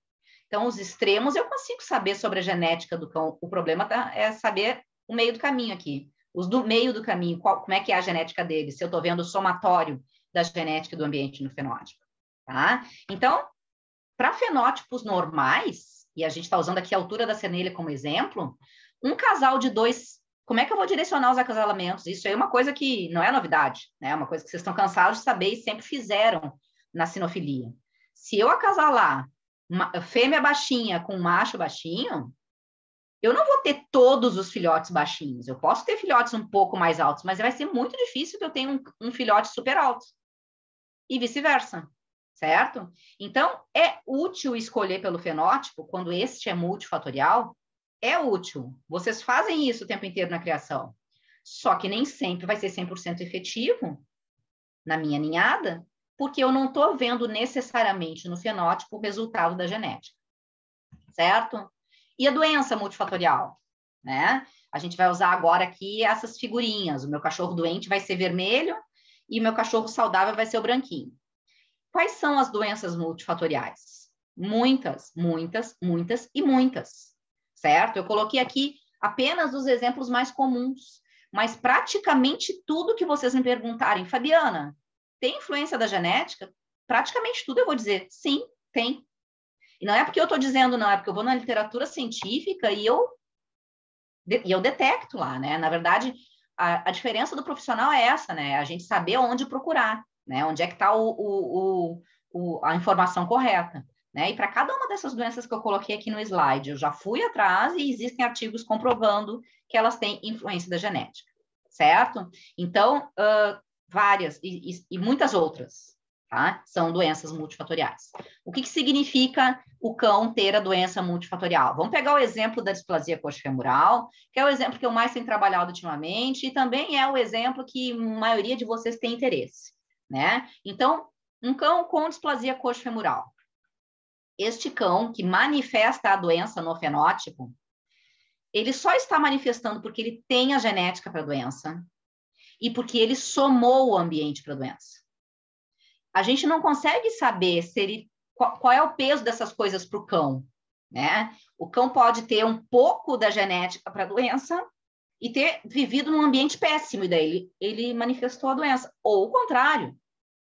S1: Então, os extremos eu consigo saber sobre a genética do cão. O problema é saber o meio do caminho aqui. Os do meio do caminho, como é que é a genética deles? Se eu estou vendo o somatório da genética do ambiente no fenótipo. Tá? Então, para fenótipos normais, e a gente está usando aqui a altura da cenelha como exemplo, um casal de dois, como é que eu vou direcionar os acasalamentos? Isso aí é uma coisa que não é novidade, né? É uma coisa que vocês estão cansados de saber e sempre fizeram na sinofilia. Se eu acasalar uma fêmea baixinha com macho baixinho, eu não vou ter todos os filhotes baixinhos. Eu posso ter filhotes um pouco mais altos, mas vai ser muito difícil que eu tenha um filhote super alto. E vice-versa, certo? Então, é útil escolher pelo fenótipo, quando este é multifatorial, é útil. Vocês fazem isso o tempo inteiro na criação. Só que nem sempre vai ser 100% efetivo na minha ninhada, porque eu não estou vendo necessariamente no fenótipo o resultado da genética, certo? E a doença multifatorial, né? A gente vai usar agora aqui essas figurinhas. O meu cachorro doente vai ser vermelho e o meu cachorro saudável vai ser o branquinho. Quais são as doenças multifatoriais? Muitas, muitas, muitas e muitas, certo? Eu coloquei aqui apenas os exemplos mais comuns, mas praticamente tudo que vocês me perguntarem, Fabiana, tem influência da genética? Praticamente tudo eu vou dizer, sim, tem. E não é porque eu estou dizendo, não, é porque eu vou na literatura científica e eu detecto lá, né? Na verdade, a diferença do profissional é essa, né? A gente saber onde procurar, né? Onde é que está a informação correta, né? E para cada uma dessas doenças que eu coloquei aqui no slide, eu já fui atrás e existem artigos comprovando que elas têm influência da genética, certo? Então, várias e muitas outras, tá? São doenças multifatoriais. O que significa o cão ter a doença multifatorial? Vamos pegar o exemplo da displasia coxofemoral, que é o exemplo que eu mais tenho trabalhado ultimamente, e também é o exemplo que a maioria de vocês tem interesse, né? Então, um cão com displasia coxofemoral. Este cão que manifesta a doença no fenótipo, ele só está manifestando porque ele tem a genética para a doença e porque ele somou o ambiente para a doença. A gente não consegue saber se ele, qual é o peso dessas coisas para o cão, né? O cão pode ter um pouco da genética para a doença e ter vivido num ambiente péssimo, e daí ele manifestou a doença. Ou o contrário,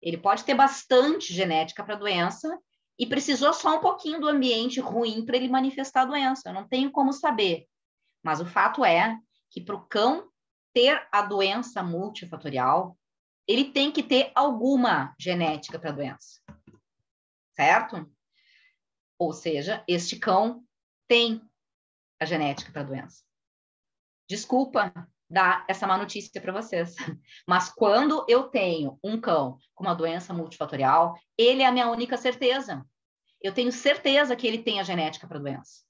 S1: ele pode ter bastante genética para a doença e precisou só um pouquinho do ambiente ruim para ele manifestar a doença. Eu não tenho como saber. Mas o fato é que para o cão ter a doença multifatorial, ele tem que ter alguma genética para a doença, certo? Ou seja, este cão tem a genética para a doença. Desculpa dar essa má notícia para vocês, mas quando eu tenho um cão com uma doença multifatorial, ele é a minha única certeza. Eu tenho certeza que ele tem a genética para a doença.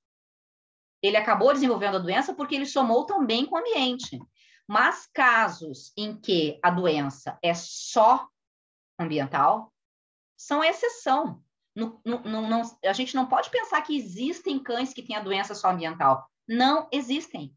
S1: ele acabou desenvolvendo a doença porque ele somou também com o ambiente. Mas casos em que a doença é só ambiental, são exceção. A gente não pode pensar que existem cães que têm a doença só ambiental. Não existem,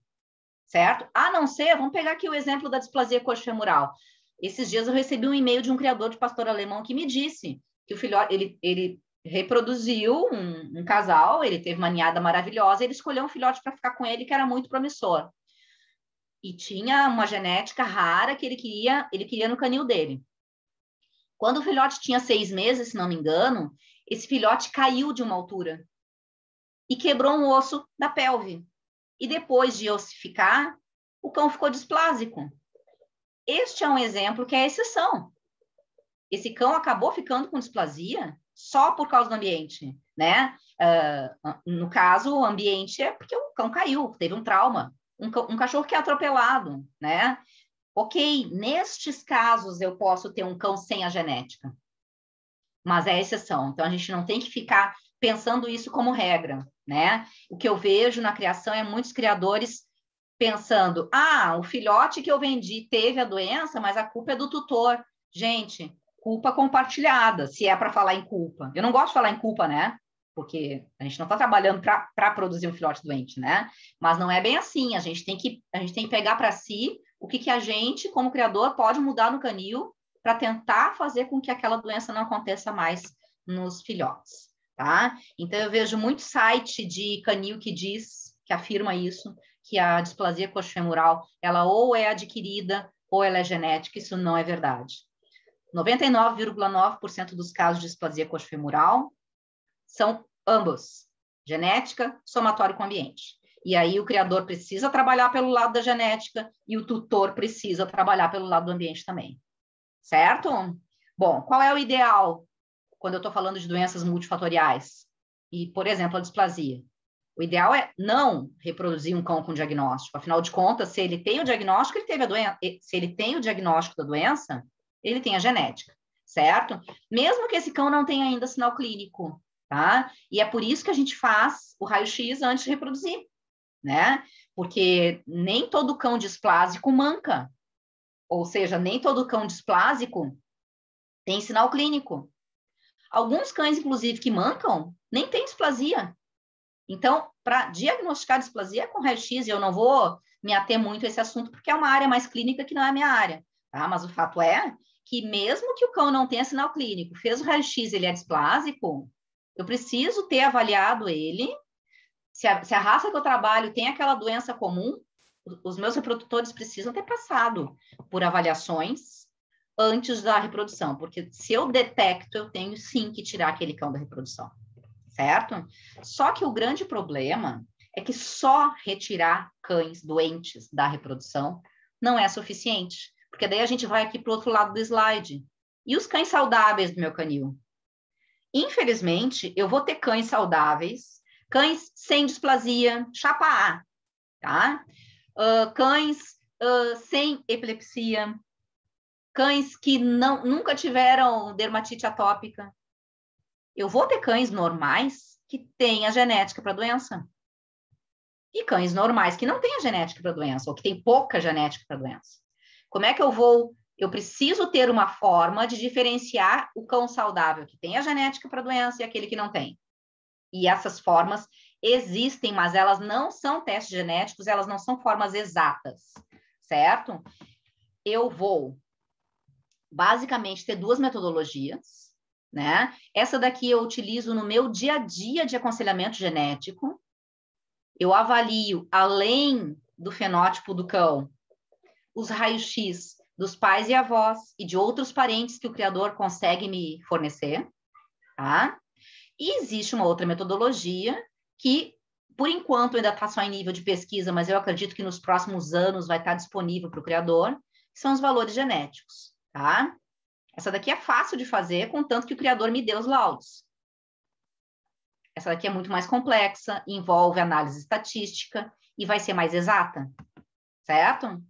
S1: certo? A não ser, vamos pegar aqui o exemplo da displasia coxofemoral. Esses dias eu recebi um e-mail de um criador de pastor alemão que me disse que o filhote, ele reproduziu um casal, ele teve uma ninhada maravilhosa, ele escolheu um filhote para ficar com ele que era muito promissor. E tinha uma genética rara que ele queria no canil dele. Quando o filhote tinha 6 meses, se não me engano, esse filhote caiu de uma altura e quebrou um osso da pelve. E depois de ossificar, o cão ficou displásico. Este é um exemplo que é exceção. Esse cão acabou ficando com displasia só por causa do ambiente, né? No caso, o ambiente é porque o cão caiu, teve um trauma. Um cachorro que é atropelado, né? Ok, nestes casos eu posso ter um cão sem a genética, mas é exceção. Então, a gente não tem que ficar pensando isso como regra, né? O que eu vejo na criação é muitos criadores pensando, o filhote que eu vendi teve a doença, mas a culpa é do tutor. Gente, culpa compartilhada, se é para falar em culpa. Eu não gosto de falar em culpa, né? Porque a gente não está trabalhando para produzir um filhote doente, né? Mas não é bem assim. A gente tem que pegar para si o que a gente, como criador, pode mudar no canil para tentar fazer com que aquela doença não aconteça mais nos filhotes, tá? Então, eu vejo muito site de canil que afirma isso, que a displasia coxofemoral, ela ou é adquirida ou ela é genética. Isso não é verdade. 99,9% dos casos de displasia coxofemoral são ambos, genética, somatório com ambiente. E aí o criador precisa trabalhar pelo lado da genética e o tutor precisa trabalhar pelo lado do ambiente também. Certo? Bom, qual é o ideal quando eu estou falando de doenças multifatoriais? E, por exemplo, a displasia. O ideal é não reproduzir um cão com diagnóstico. Afinal de contas, se ele tem o diagnóstico, ele teve a doença. Se ele tem o diagnóstico da doença, ele tem a genética, certo? Mesmo que esse cão não tenha ainda sinal clínico, tá? E é por isso que a gente faz o raio-x antes de reproduzir, né? Porque nem todo cão displásico manca. Ou seja, nem todo cão displásico tem sinal clínico. Alguns cães, inclusive, que mancam, nem tem displasia. Então, para diagnosticar displasia é com raio-x, e eu não vou me ater muito a esse assunto, porque é uma área mais clínica que não é a minha área, tá? Mas o fato é que mesmo que o cão não tenha sinal clínico, fez o raio-x, ele é displásico, eu preciso ter avaliado ele, se a raça que eu trabalho tem aquela doença comum, os meus reprodutores precisam ter passado por avaliações antes da reprodução, porque se eu detecto, eu tenho sim que tirar aquele cão da reprodução, certo? Só que o grande problema é que só retirar cães doentes da reprodução não é suficiente, porque daí a gente vai aqui para o outro lado do slide. E os cães saudáveis do meu canil? Infelizmente, eu vou ter cães saudáveis, cães sem displasia, chapa A, tá? Cães sem epilepsia, cães que nunca tiveram dermatite atópica. Eu vou ter cães normais que têm a genética para a doença. E cães normais que não têm a genética para a doença, ou que têm pouca genética para a doença. Como é que eu vou? Eu preciso ter uma forma de diferenciar o cão saudável que tem a genética para a doença e aquele que não tem. E essas formas existem, mas elas não são testes genéticos, elas não são formas exatas, certo? Eu vou basicamente ter duas metodologias, né? Essa daqui eu utilizo no meu dia a dia de aconselhamento genético. Eu avalio, além do fenótipo do cão, os raios-x dos pais e avós e de outros parentes que o criador consegue me fornecer, tá? E existe uma outra metodologia que, por enquanto, ainda está só em nível de pesquisa, mas eu acredito que nos próximos anos vai estar disponível para o criador, que são os valores genéticos, tá? Essa daqui é fácil de fazer, contanto que o criador me dê os laudos. Essa daqui é muito mais complexa, envolve análise estatística e vai ser mais exata, certo?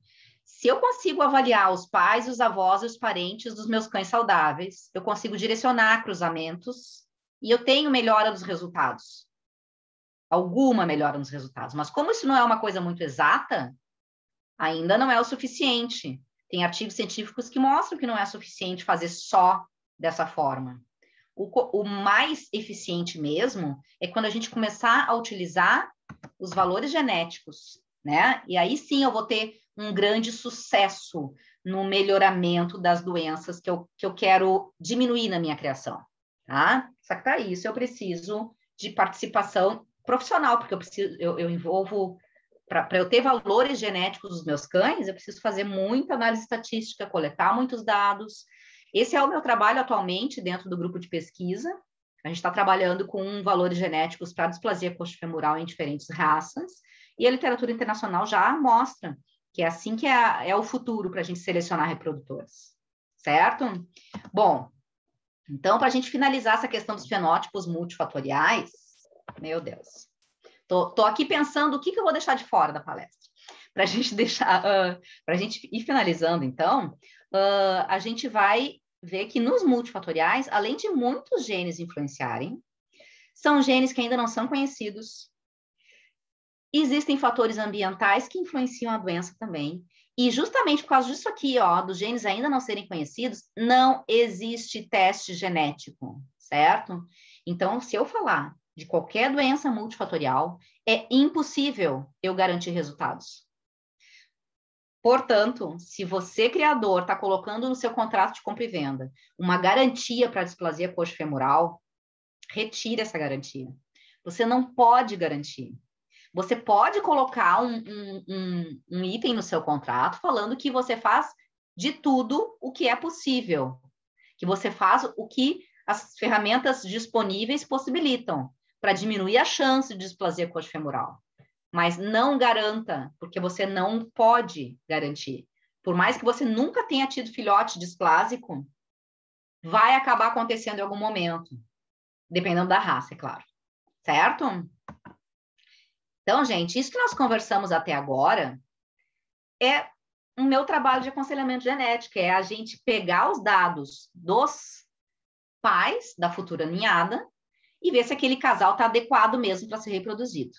S1: Se eu consigo avaliar os pais, os avós e os parentes dos meus cães saudáveis, eu consigo direcionar cruzamentos e eu tenho melhora dos resultados. alguma melhora nos resultados. Mas como isso não é uma coisa muito exata, ainda não é o suficiente. Tem artigos científicos que mostram que não é suficiente fazer só dessa forma. O mais eficiente mesmo é quando a gente começar a utilizar os valores genéticos, né? E aí sim eu vou ter um grande sucesso no melhoramento das doenças que eu quero diminuir na minha criação, tá? Só que para isso eu preciso de participação profissional, porque eu envolvo, para eu ter valores genéticos dos meus cães, eu preciso fazer muita análise estatística, coletar muitos dados. Esse é o meu trabalho atualmente dentro do grupo de pesquisa. A gente está trabalhando com valores genéticos para displasia coxofemoral em diferentes raças, e a literatura internacional já mostra que é assim que é o futuro para a gente selecionar reprodutores, certo? Bom, então, para a gente finalizar essa questão dos fenótipos multifatoriais, meu Deus, tô aqui pensando o que eu vou deixar de fora da palestra. Para a gente deixar, para a gente ir finalizando, então, a gente vai ver que nos multifatoriais, além de muitos genes influenciarem, são genes que ainda não são conhecidos. Existem fatores ambientais que influenciam a doença também. E justamente por causa disso aqui, ó, dos genes ainda não serem conhecidos, não existe teste genético, certo? Então, se eu falar de qualquer doença multifatorial, é impossível eu garantir resultados. Portanto, se você, criador, está colocando no seu contrato de compra e venda uma garantia para displasia coxofemoral, retire essa garantia. Você não pode garantir. Você pode colocar um item no seu contrato falando que você faz de tudo o que é possível, que você faz o que as ferramentas disponíveis possibilitam para diminuir a chance de displasia coxofemoral. Mas não garanta, porque você não pode garantir. Por mais que você nunca tenha tido filhote displásico, vai acabar acontecendo em algum momento, dependendo da raça, é claro. Certo? Então, gente, isso que nós conversamos até agora é o meu trabalho de aconselhamento genético, é a gente pegar os dados dos pais da futura ninhada e ver se aquele casal está adequado mesmo para ser reproduzido.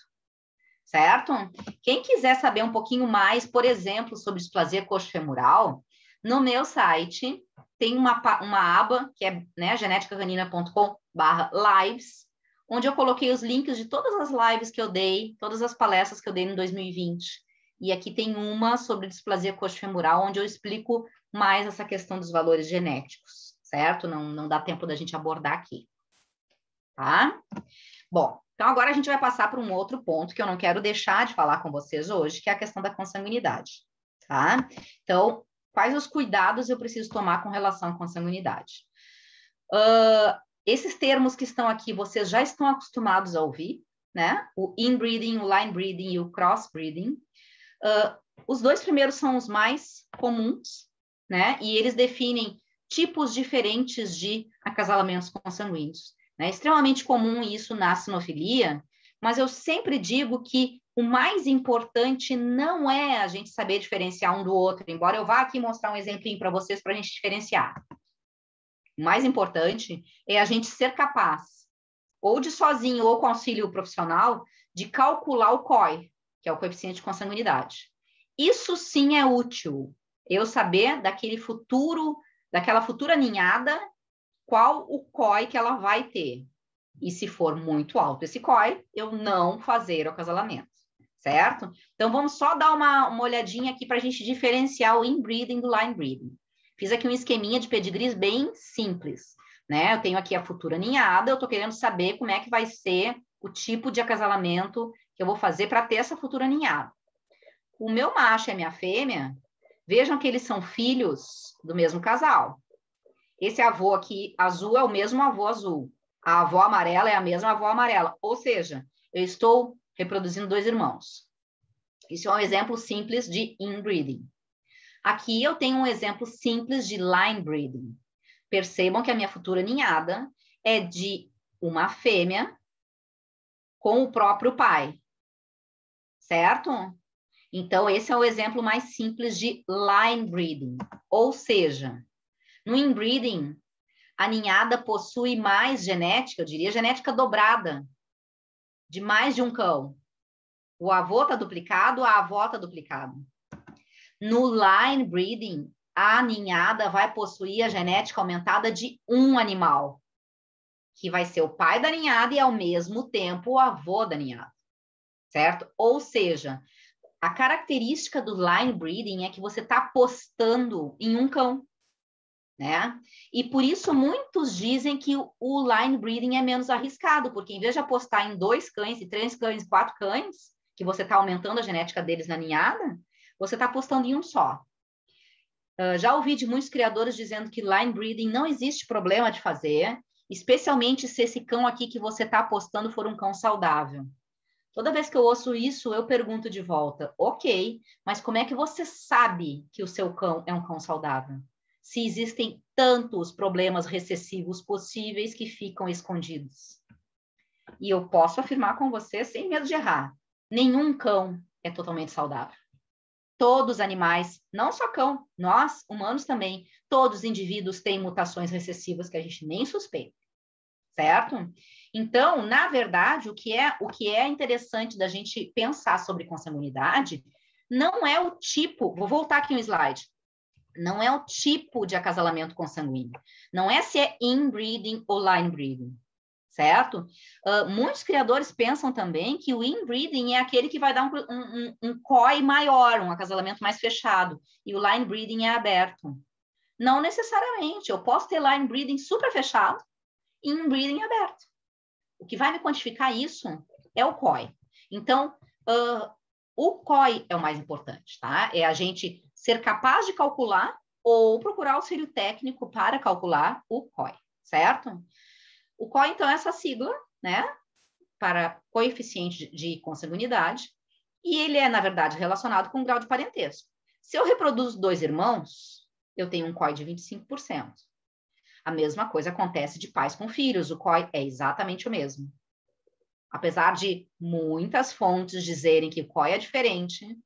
S1: Certo? Quem quiser saber um pouquinho mais, por exemplo, sobre displasia coxofemoral, no meu site tem uma aba que é, né, geneticacanina.com/lives, onde eu coloquei os links de todas as lives que eu dei, todas as palestras que eu dei em 2020. E aqui tem uma sobre displasia coxofemoral, onde eu explico mais essa questão dos valores genéticos, certo? Não dá tempo da gente abordar aqui. Tá? Bom, então agora a gente vai passar para um outro ponto que eu não quero deixar de falar com vocês hoje, que é a questão da consanguinidade, tá? Então, quais os cuidados eu preciso tomar com relação à consanguinidade? Esses termos que estão aqui, vocês já estão acostumados a ouvir, né? O inbreeding, o line breeding e o crossbreeding. Os dois primeiros são os mais comuns, né? E eles definem tipos diferentes de acasalamentos consanguíneos. É extremamente comum isso na sinofilia, mas eu sempre digo que o mais importante não é a gente saber diferenciar um do outro, embora eu vá aqui mostrar um exemplinho para vocês para a gente diferenciar. O mais importante é a gente ser capaz, ou de sozinho ou com auxílio profissional, de calcular o COI, que é o coeficiente de consanguinidade. Isso sim é útil, eu saber daquela futura ninhada, qual o COI que ela vai ter. E se for muito alto esse COI, eu não fazer o acasalamento, certo? Então, vamos só dar uma olhadinha aqui para a gente diferenciar o inbreeding do line breeding. Fiz aqui um esqueminha de pedigrees bem simples, né? Eu tenho aqui a futura ninhada, eu estou querendo saber como é que vai ser o tipo de acasalamento que eu vou fazer para ter essa futura ninhada. O meu macho e a minha fêmea, vejam que eles são filhos do mesmo casal. Esse avô aqui azul é o mesmo avô azul. A avó amarela é a mesma avó amarela. Ou seja, eu estou reproduzindo dois irmãos. Isso é um exemplo simples de inbreeding. Aqui eu tenho um exemplo simples de line breeding. Percebam que a minha futura ninhada é de uma fêmea com o próprio pai. Certo? Então, esse é o exemplo mais simples de line breeding. Ou seja, no inbreeding, a ninhada possui mais genética, eu diria genética dobrada, de mais de um cão. O avô está duplicado, a avó está duplicado. No line breeding, a ninhada vai possuir a genética aumentada de um animal, que vai ser o pai da ninhada e, ao mesmo tempo, o avô da ninhada, certo? Ou seja, a característica do line breeding é que você está apostando em um cão, né? E por isso muitos dizem que o line breeding é menos arriscado, porque em vez de apostar em 2 cães, e 3 cães, 4 cães, que você está aumentando a genética deles na ninhada, você está apostando em um só. Já ouvi de muitos criadores dizendo que line breeding não existe problema de fazer, especialmente se esse cão aqui que você está apostando for um cão saudável. Toda vez que eu ouço isso, eu pergunto de volta, ok, mas como é que você sabe que o seu cão é um cão saudável? Se existem tantos problemas recessivos possíveis que ficam escondidos. E eu posso afirmar com você, sem medo de errar, nenhum cão é totalmente saudável. Todos os animais, não só cão, nós, humanos também, todos os indivíduos têm mutações recessivas que a gente nem suspeita, certo? Então, na verdade, o que é interessante da gente pensar sobre consanguinidade não é o tipo, vou voltar aqui um slide, não é o tipo de acasalamento consanguíneo, não é se é inbreeding ou line breeding, certo? Muitos criadores pensam também que o inbreeding é aquele que vai dar um COI maior, um acasalamento mais fechado, e o line breeding é aberto. Não necessariamente, eu posso ter line breeding super fechado e inbreeding aberto. O que vai me quantificar isso é o COI. Então, o COI é o mais importante, tá? É a gente ser capaz de calcular ou procurar auxílio técnico para calcular o COI, certo? O COI, então, é essa sigla, né, para coeficiente de consanguinidade, e ele é, na verdade, relacionado com o grau de parentesco. Se eu reproduzo 2 irmãos, eu tenho um COI de 25%. A mesma coisa acontece de pais com filhos, o COI é exatamente o mesmo. Apesar de muitas fontes dizerem que o COI é diferente,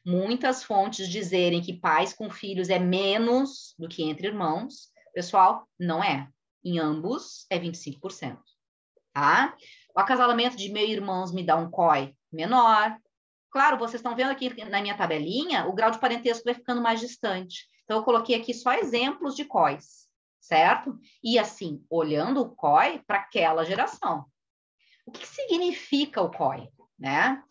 S1: muitas fontes dizerem que pais com filhos é menos do que entre irmãos, pessoal, não é. Em ambos é 25%, tá? O acasalamento de meio-irmãos me dá um COI menor. Claro, vocês estão vendo aqui na minha tabelinha, o grau de parentesco vai ficando mais distante. Então, eu coloquei aqui só exemplos de COIs, certo? E assim, olhando o COI para aquela geração. O que significa o COI, né?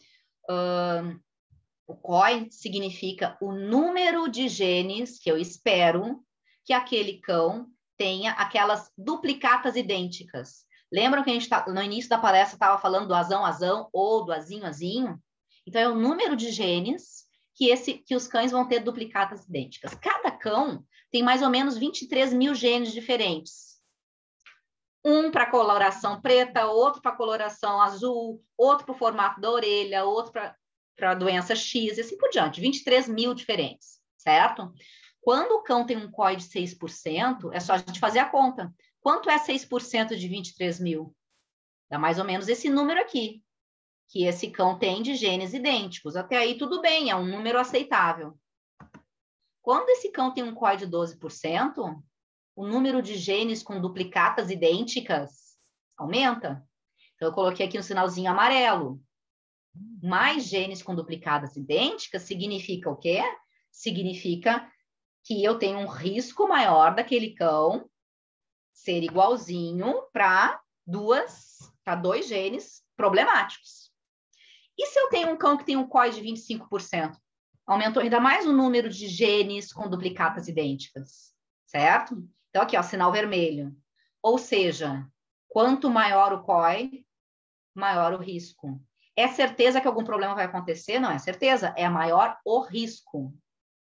S1: O COI significa o número de genes que eu espero que aquele cão tenha aquelas duplicatas idênticas. Lembram que a gente no início da palestra estava falando do azão ou do azinho? Então, é o número de genes que os cães vão ter duplicatas idênticas. Cada cão tem mais ou menos 23 mil genes diferentes. Um para coloração preta, outro para coloração azul, outro para o formato da orelha, outro para a doença X, e assim por diante. 23 mil diferentes, certo? Quando o cão tem um COI de 6%, é só a gente fazer a conta. Quanto é 6% de 23 mil? Dá mais ou menos esse número aqui, que esse cão tem de genes idênticos. Até aí tudo bem, é um número aceitável. Quando esse cão tem um COI de 12%, o número de genes com duplicatas idênticas aumenta. Então, eu coloquei aqui um sinalzinho amarelo. Mais genes com duplicadas idênticas significa o quê? Significa que eu tenho um risco maior daquele cão ser igualzinho para 2 genes problemáticos. E se eu tenho um cão que tem um COI de 25%? Aumentou ainda mais o número de genes com duplicatas idênticas, certo? Então, aqui, ó, sinal vermelho. Ou seja, quanto maior o COI, maior o risco. É certeza que algum problema vai acontecer? Não é certeza, é maior o risco,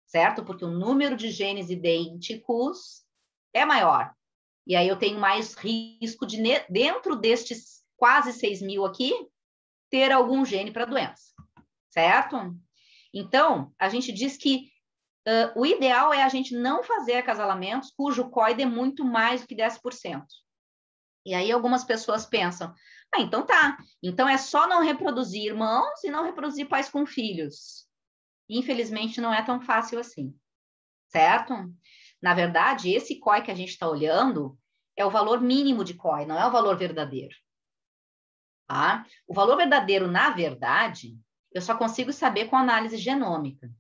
S1: certo? Porque o número de genes idênticos é maior. E aí eu tenho mais risco de, dentro destes quase 6 mil aqui, ter algum gene para doença, certo? Então, a gente diz que o ideal é a gente não fazer acasalamentos cujo COI dê muito mais do que 10%. E aí algumas pessoas pensam, então tá, então é só não reproduzir irmãos e não reproduzir pais com filhos. Infelizmente não é tão fácil assim, certo? Na verdade, esse COI que a gente está olhando é o valor mínimo de COI, não é o valor verdadeiro. Tá? O valor verdadeiro, na verdade, eu só consigo saber com análise genômica.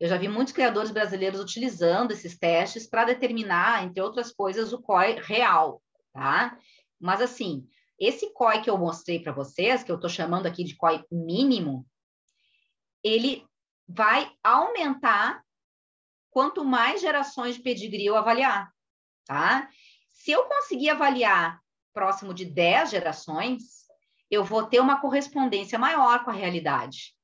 S1: Eu já vi muitos criadores brasileiros utilizando esses testes para determinar, entre outras coisas, o COI real, tá? Mas, assim, esse COI que eu mostrei para vocês, que eu estou chamando aqui de COI mínimo, ele vai aumentar quanto mais gerações de pedigree eu avaliar, tá? Se eu conseguir avaliar próximo de 10 gerações, eu vou ter uma correspondência maior com a realidade,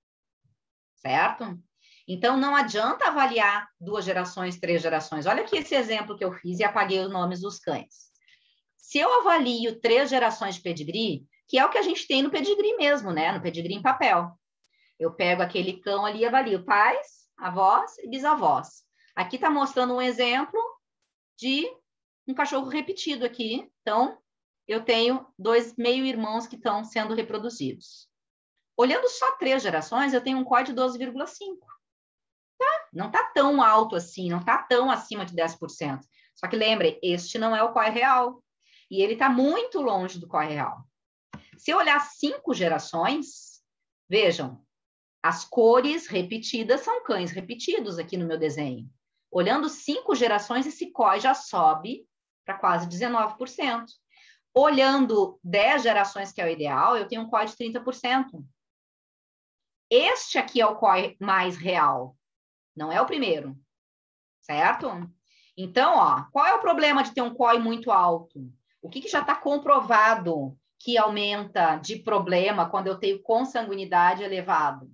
S1: certo? Então, não adianta avaliar 2 gerações, 3 gerações. Olha aqui esse exemplo que eu fiz e apaguei os nomes dos cães. Se eu avalio 3 gerações de pedigree, que é o que a gente tem no pedigree mesmo, né? No pedigree em papel. Eu pego aquele cão ali e avalio pais, avós e bisavós. Aqui está mostrando um exemplo de um cachorro repetido aqui. Então, eu tenho 2 meio-irmãos que estão sendo reproduzidos. Olhando só 3 gerações, eu tenho um COI de 12,5. Tá? Não está tão alto assim, não está tão acima de 10%. Só que lembre, este não é o COI real. E ele está muito longe do COI real. Se eu olhar 5 gerações, vejam, as cores repetidas são cães repetidos aqui no meu desenho. Olhando 5 gerações, esse COI já sobe para quase 19%. Olhando 10 gerações, que é o ideal, eu tenho um COI de 30%. Este aqui é o COI mais real, não é o primeiro, certo? Então, ó, qual é o problema de ter um COI muito alto? O que já está comprovado que aumenta de problema quando eu tenho consanguinidade elevada?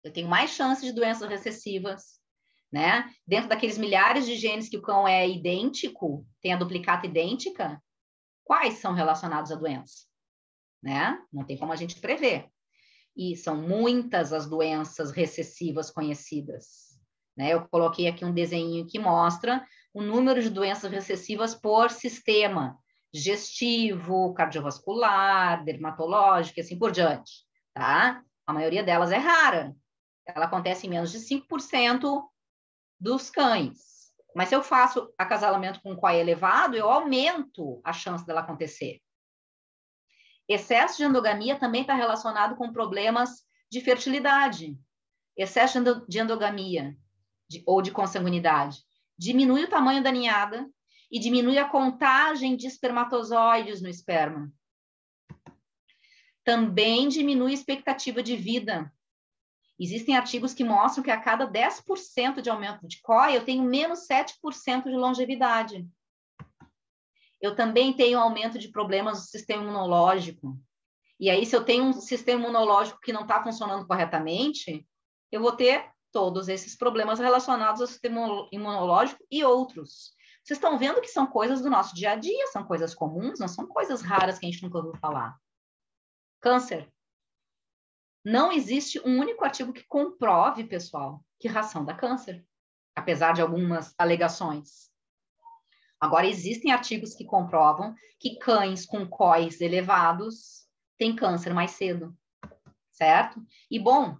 S1: Eu tenho mais chances de doenças recessivas, né? Dentro daqueles milhares de genes que o cão é idêntico, tem a duplicata idêntica, quais são relacionados à doença? Né? Não tem como a gente prever. E são muitas as doenças recessivas conhecidas. Né? Eu coloquei aqui um desenho que mostra o número de doenças recessivas por sistema, digestivo, cardiovascular, dermatológico e assim por diante. Tá? A maioria delas é rara. Ela acontece em menos de 5% dos cães. Mas se eu faço acasalamento com um COI elevado, eu aumento a chance dela acontecer. Excesso de endogamia também está relacionado com problemas de fertilidade. Excesso de endogamia ou de consanguinidade diminui o tamanho da ninhada e diminui a contagem de espermatozoides no esperma. Também diminui a expectativa de vida. Existem artigos que mostram que a cada 10% de aumento de COI, eu tenho menos 7% de longevidade. Eu também tenho aumento de problemas do sistema imunológico. E aí, se eu tenho um sistema imunológico que não está funcionando corretamente, eu vou ter todos esses problemas relacionados ao sistema imunológico e outros. Vocês estão vendo que são coisas do nosso dia a dia, são coisas comuns, não são coisas raras que a gente nunca ouviu falar. Câncer. Não existe um único artigo que comprove, pessoal, que ração dá câncer, apesar de algumas alegações. Agora, existem artigos que comprovam que cães com COIs elevados têm câncer mais cedo, certo? E, bom,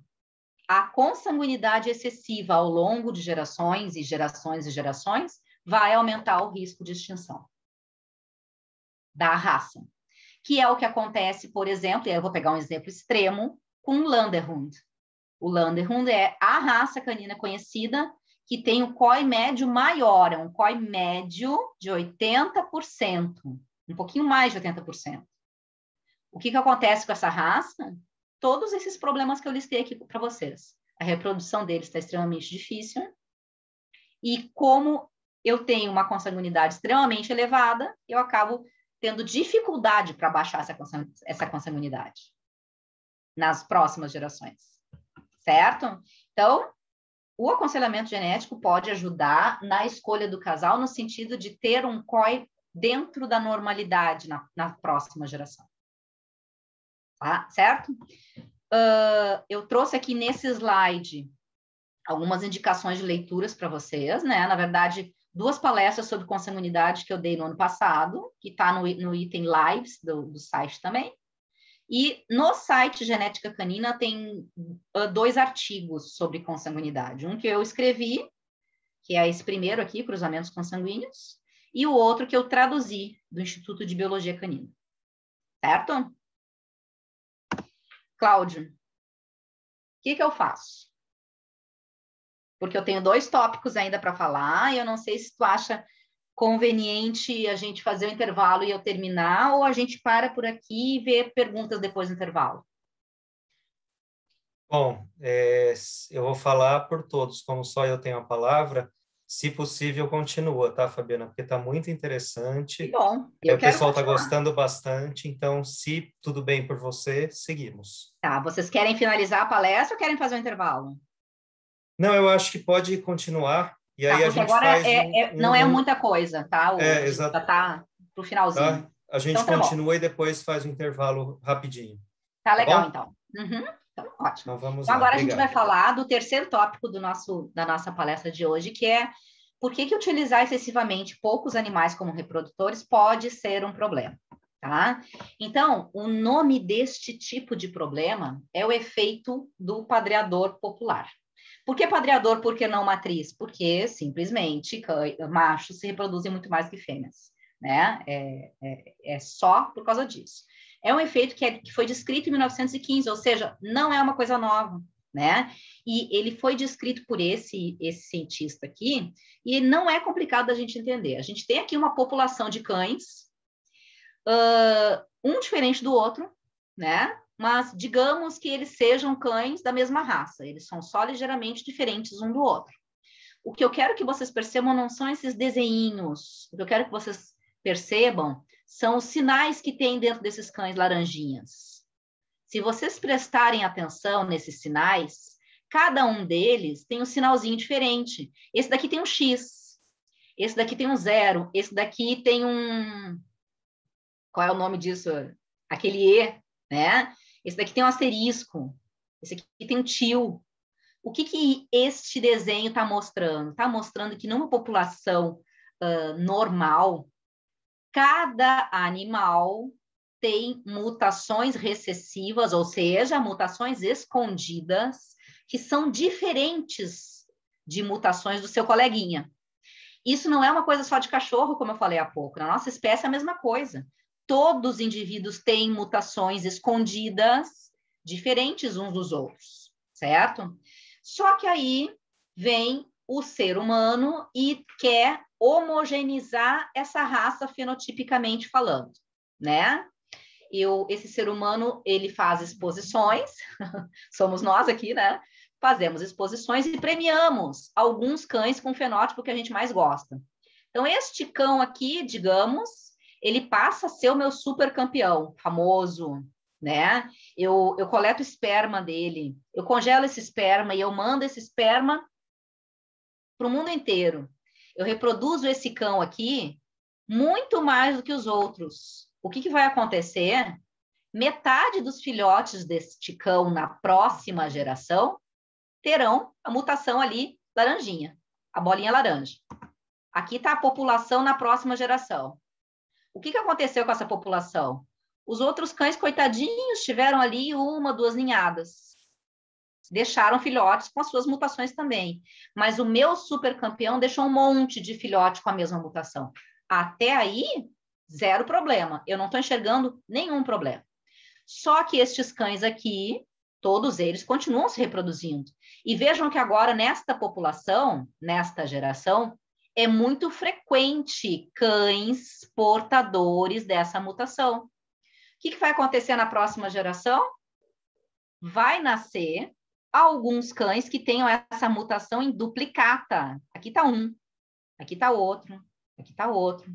S1: a consanguinidade excessiva ao longo de gerações e gerações e gerações vai aumentar o risco de extinção da raça, que é o que acontece, por exemplo, e eu vou pegar um exemplo extremo, com o Landerhund. O Landerhund é a raça canina conhecida que tem o COI médio maior, é um COI médio de 80%, um pouquinho mais de 80%. O que acontece com essa raça? Todos esses problemas que eu listei aqui para vocês. A reprodução deles está extremamente difícil e como eu tenho uma consanguinidade extremamente elevada, eu acabo tendo dificuldade para baixar essa consanguinidade nas próximas gerações, certo? Então, o aconselhamento genético pode ajudar na escolha do casal no sentido de ter um COI dentro da normalidade na próxima geração. Tá? Certo? Eu trouxe aqui nesse slide algumas indicações de leituras para vocês, né? Na verdade, 2 palestras sobre consanguinidade que eu dei no ano passado, que está no item Lives do site também. E no site Genética Canina tem 2 artigos sobre consanguinidade. Um que eu escrevi, que é esse primeiro aqui, Cruzamentos Consanguíneos, e o outro que eu traduzi do Instituto de Biologia Canina. Certo? Cláudio, o que eu faço? Porque eu tenho 2 tópicos ainda para falar e eu não sei se tu acha conveniente a gente fazer o intervalo e eu terminar, ou a gente para por aqui e vê perguntas depois do intervalo.
S2: Bom, eu vou falar por todos, como só eu tenho a palavra. Se possível, continua, tá, Fabiana? Porque está muito interessante.
S1: Que bom, eu
S2: O
S1: quero
S2: pessoal está
S1: continuar.
S2: gostando bastante, então, se tudo bem por você, seguimos.
S1: Tá, vocês querem finalizar a palestra ou querem fazer um intervalo?
S2: Não, eu acho que pode continuar, e
S1: Tá,
S2: aí a
S1: porque
S2: gente
S1: agora
S2: faz
S1: não é muita coisa, tá? A gente já
S2: exato,
S1: tá pro finalzinho.
S2: tá? A gente
S1: Então tá bom.
S2: continua e depois faz um intervalo rapidinho,
S1: Tá
S2: tá
S1: legal,
S2: bom?
S1: então. Uhum, então, ótimo.
S2: Então, vamos
S1: Então,
S2: lá.
S1: agora a gente vai
S2: Obrigado.
S1: falar do terceiro tópico da nossa palestra de hoje, que é por que utilizar excessivamente poucos animais como reprodutores pode ser um problema, tá? Então, o nome deste tipo de problema é o efeito do padreador popular. Por que padreador, por que não matriz? Porque, simplesmente, machos se reproduzem muito mais que fêmeas, né? É só por causa disso. É um efeito que foi descrito em 1915, ou seja, não é uma coisa nova, né? E ele foi descrito por esse cientista aqui, e não é complicado da gente entender. A gente tem aqui uma população de cães, um diferente do outro, né? Mas digamos que eles sejam cães da mesma raça, eles são só ligeiramente diferentes um do outro. O que eu quero que vocês percebam não são esses desenhinhos, o que eu quero que vocês percebam são os sinais que tem dentro desses cães laranjinhas. Se vocês prestarem atenção nesses sinais, cada um deles tem um sinalzinho diferente. Esse daqui tem um X, esse daqui tem um 0, esse daqui tem um... Qual é o nome disso? Aquele E, né? Esse daqui tem um asterisco, esse aqui tem um tio. O que este desenho está mostrando? Está mostrando que numa população normal, cada animal tem mutações recessivas, ou seja, mutações escondidas, que são diferentes de mutações do seu coleguinha. Isso não é uma coisa só de cachorro, como eu falei há pouco. Na nossa espécie é a mesma coisa. Todos os indivíduos têm mutações escondidas, diferentes uns dos outros, certo? Só que aí vem o ser humano e quer homogeneizar essa raça fenotipicamente falando, né? Esse ser humano, ele faz exposições, somos nós aqui, né? Fazemos exposições e premiamos alguns cães com o fenótipo que a gente mais gosta. Então, este cão aqui, digamos, ele passa a ser o meu super campeão, famoso, né? Eu coleto esperma dele, eu congelo esse esperma e eu mando esse esperma para o mundo inteiro. Eu reproduzo esse cão aqui muito mais do que os outros. O que vai acontecer? Metade dos filhotes deste cão na próxima geração terão a mutação ali laranjinha, a bolinha laranja. Aqui está a população na próxima geração. O que aconteceu com essa população? Os outros cães, coitadinhos, tiveram ali 1, 2 ninhadas. Deixaram filhotes com as suas mutações também. Mas o meu super campeão deixou um monte de filhote com a mesma mutação. Até aí, zero problema. Eu não estou enxergando nenhum problema. Só que estes cães aqui, todos eles continuam se reproduzindo. E vejam que agora, nesta população, nesta geração, é muito frequente cães portadores dessa mutação. O que vai acontecer na próxima geração? Vai nascer alguns cães que tenham essa mutação em duplicata. Aqui está um, aqui está outro, aqui está outro,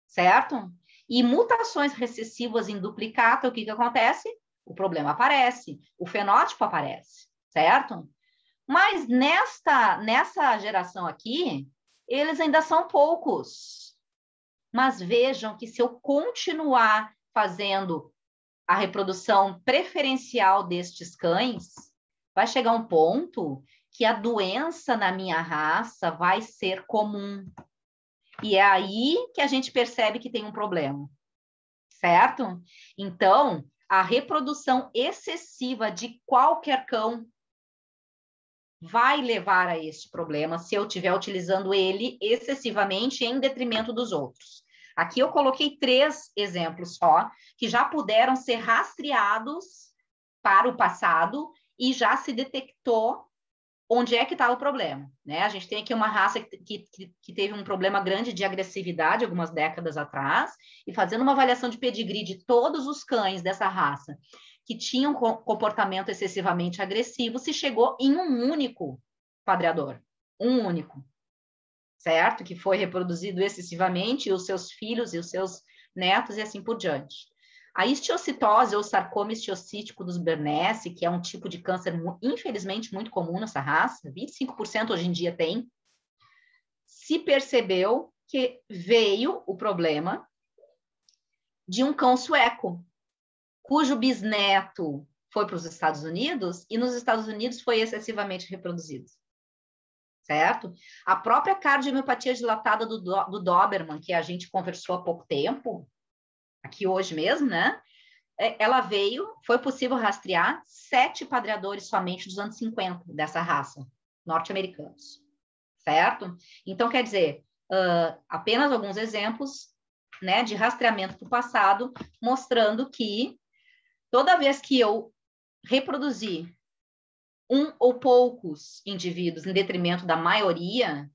S1: certo? E mutações recessivas em duplicata, o que acontece? O problema aparece, o fenótipo aparece, certo? Mas nessa geração aqui, eles ainda são poucos. Mas vejam que se eu continuar fazendo a reprodução preferencial destes cães, vai chegar um ponto que a doença na minha raça vai ser comum. E é aí que a gente percebe que tem um problema, certo? Então, a reprodução excessiva de qualquer cão vai levar a este problema se eu estiver utilizando ele excessivamente em detrimento dos outros. Aqui eu coloquei 3 exemplos só, que já puderam ser rastreados para o passado e já se detectou onde é que está o problema, né? A gente tem aqui uma raça que teve um problema grande de agressividade algumas décadas atrás, e fazendo uma avaliação de pedigree de todos os cães dessa raça que tinham comportamento excessivamente agressivo, se chegou em um único padreador, um único, certo? Que foi reproduzido excessivamente, e os seus filhos e os seus netos e assim por diante. A histiocitose ou sarcoma histiocítico dos Bernese, que é um tipo de câncer, infelizmente, muito comum nessa raça, 25% hoje em dia tem, se percebeu que veio o problema de um cão sueco, cujo bisneto foi para os Estados Unidos e nos Estados Unidos foi excessivamente reproduzido. Certo? A própria cardiomiopatia dilatada do Doberman, que a gente conversou há pouco tempo, aqui hoje mesmo, né? Ela veio, foi possível rastrear 7 padreadores somente dos anos 50 dessa raça, norte-americanos, certo? Então, quer dizer, apenas alguns exemplos, né, de rastreamento do passado, mostrando que toda vez que eu reproduzir um ou poucos indivíduos em detrimento da maioria,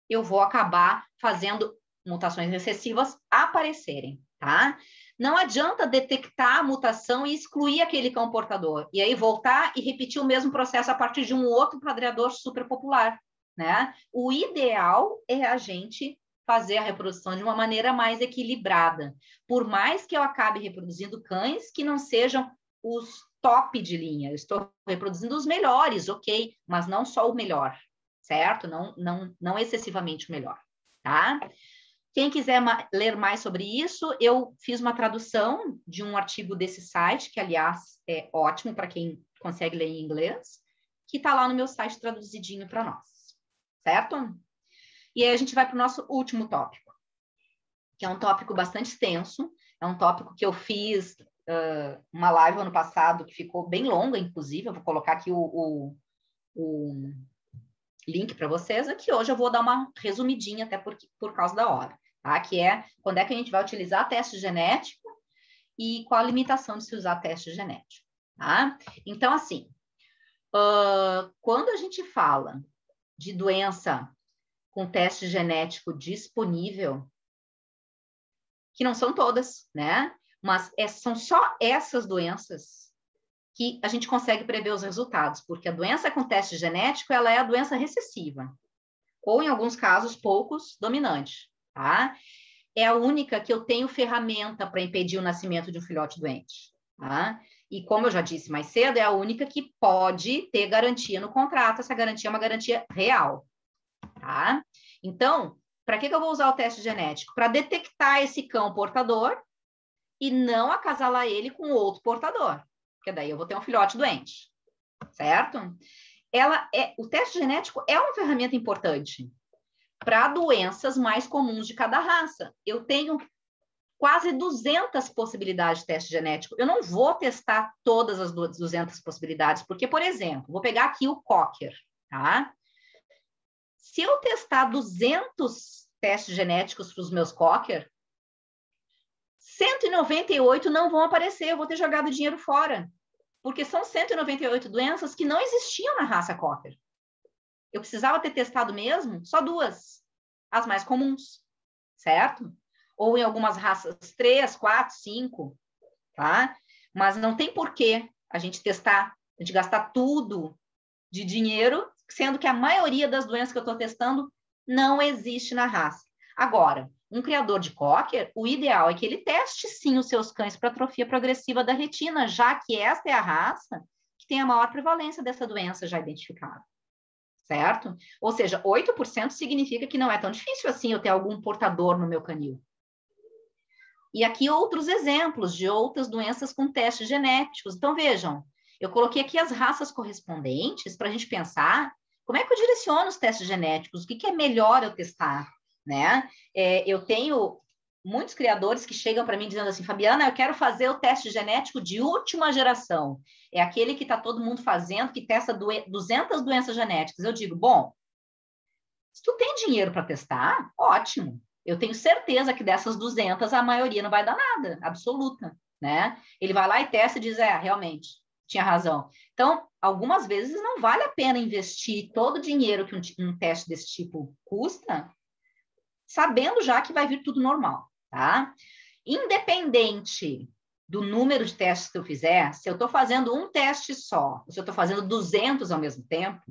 S1: eu vou acabar fazendo mutações recessivas aparecerem, tá? Não adianta detectar a mutação e excluir aquele cão portador, e aí voltar e repetir o mesmo processo a partir de um outro padreador superpopular, né? O ideal é a gente fazer a reprodução de uma maneira mais equilibrada, por mais que eu acabe reproduzindo cães que não sejam os top de linha, eu estou reproduzindo os melhores, ok, mas não só o melhor, certo? Não excessivamente o melhor, tá? Quem quiser ler mais sobre isso, eu fiz uma tradução de um artigo desse site, que, aliás, é ótimo para quem consegue ler em inglês, que está lá no meu site traduzidinho para nós, certo? E aí a gente vai para o nosso último tópico, que é um tópico bastante extenso, é um tópico que eu fiz uma live ano passado, que ficou bem longa, inclusive, eu vou colocar aqui o link para vocês, aqui hoje eu vou dar uma resumidinha, até por causa da hora, tá? Que é quando é que a gente vai utilizar teste genético e qual a limitação de se usar teste genético, tá? Então, assim, quando a gente fala de doença com teste genético disponível, que não são todas, né? Mas são só essas doenças que a gente consegue prever os resultados, porque a doença com teste genético, ela é a doença recessiva, ou em alguns casos, poucos, dominante, tá? É a única que eu tenho ferramenta para impedir o nascimento de um filhote doente, tá? E como eu já disse mais cedo, é a única que pode ter garantia no contrato, essa garantia é uma garantia real, tá? Então, para que eu vou usar o teste genético? Para detectar esse cão portador e não acasalar ele com outro portador, porque daí eu vou ter um filhote doente, certo? O teste genético é uma ferramenta importante para doenças mais comuns de cada raça. Eu tenho quase 200 possibilidades de teste genético. Eu não vou testar todas as 200 possibilidades, porque, por exemplo, vou pegar aqui o Cocker, tá? Se eu testar 200 testes genéticos para os meus Cocker, 198 não vão aparecer, eu vou ter jogado dinheiro fora, porque são 198 doenças que não existiam na raça Cocker. Eu precisava ter testado mesmo só 2, as mais comuns, certo? Ou em algumas raças 3, 4, 5, tá? Mas não tem porquê a gente testar, a gente gastar tudo de dinheiro, sendo que a maioria das doenças que eu estou testando não existe na raça. Agora, um criador de Cocker, o ideal é que ele teste sim os seus cães para atrofia progressiva da retina, já que esta é a raça que tem a maior prevalência dessa doença já identificada, certo? Ou seja, 8% significa que não é tão difícil assim eu ter algum portador no meu canil. E aqui outros exemplos de outras doenças com testes genéticos. Então, vejam, eu coloquei aqui as raças correspondentes para a gente pensar como é que eu direciono os testes genéticos, o que é melhor eu testar, né? Eu tenho muitos criadores que chegam para mim dizendo assim, Fabiana, eu quero fazer o teste genético de última geração. É aquele que está todo mundo fazendo, que testa 200 doenças genéticas. Eu digo, bom, se tu tem dinheiro para testar, ótimo. Eu tenho certeza que dessas 200, a maioria não vai dar nada, absoluta, né? Ele vai lá e testa e diz, realmente, tinha razão. Então, algumas vezes não vale a pena investir todo o dinheiro que um teste desse tipo custa, sabendo já que vai vir tudo normal, tá? Independente do número de testes que eu fizer, se eu estou fazendo um teste só, se eu estou fazendo 200 ao mesmo tempo,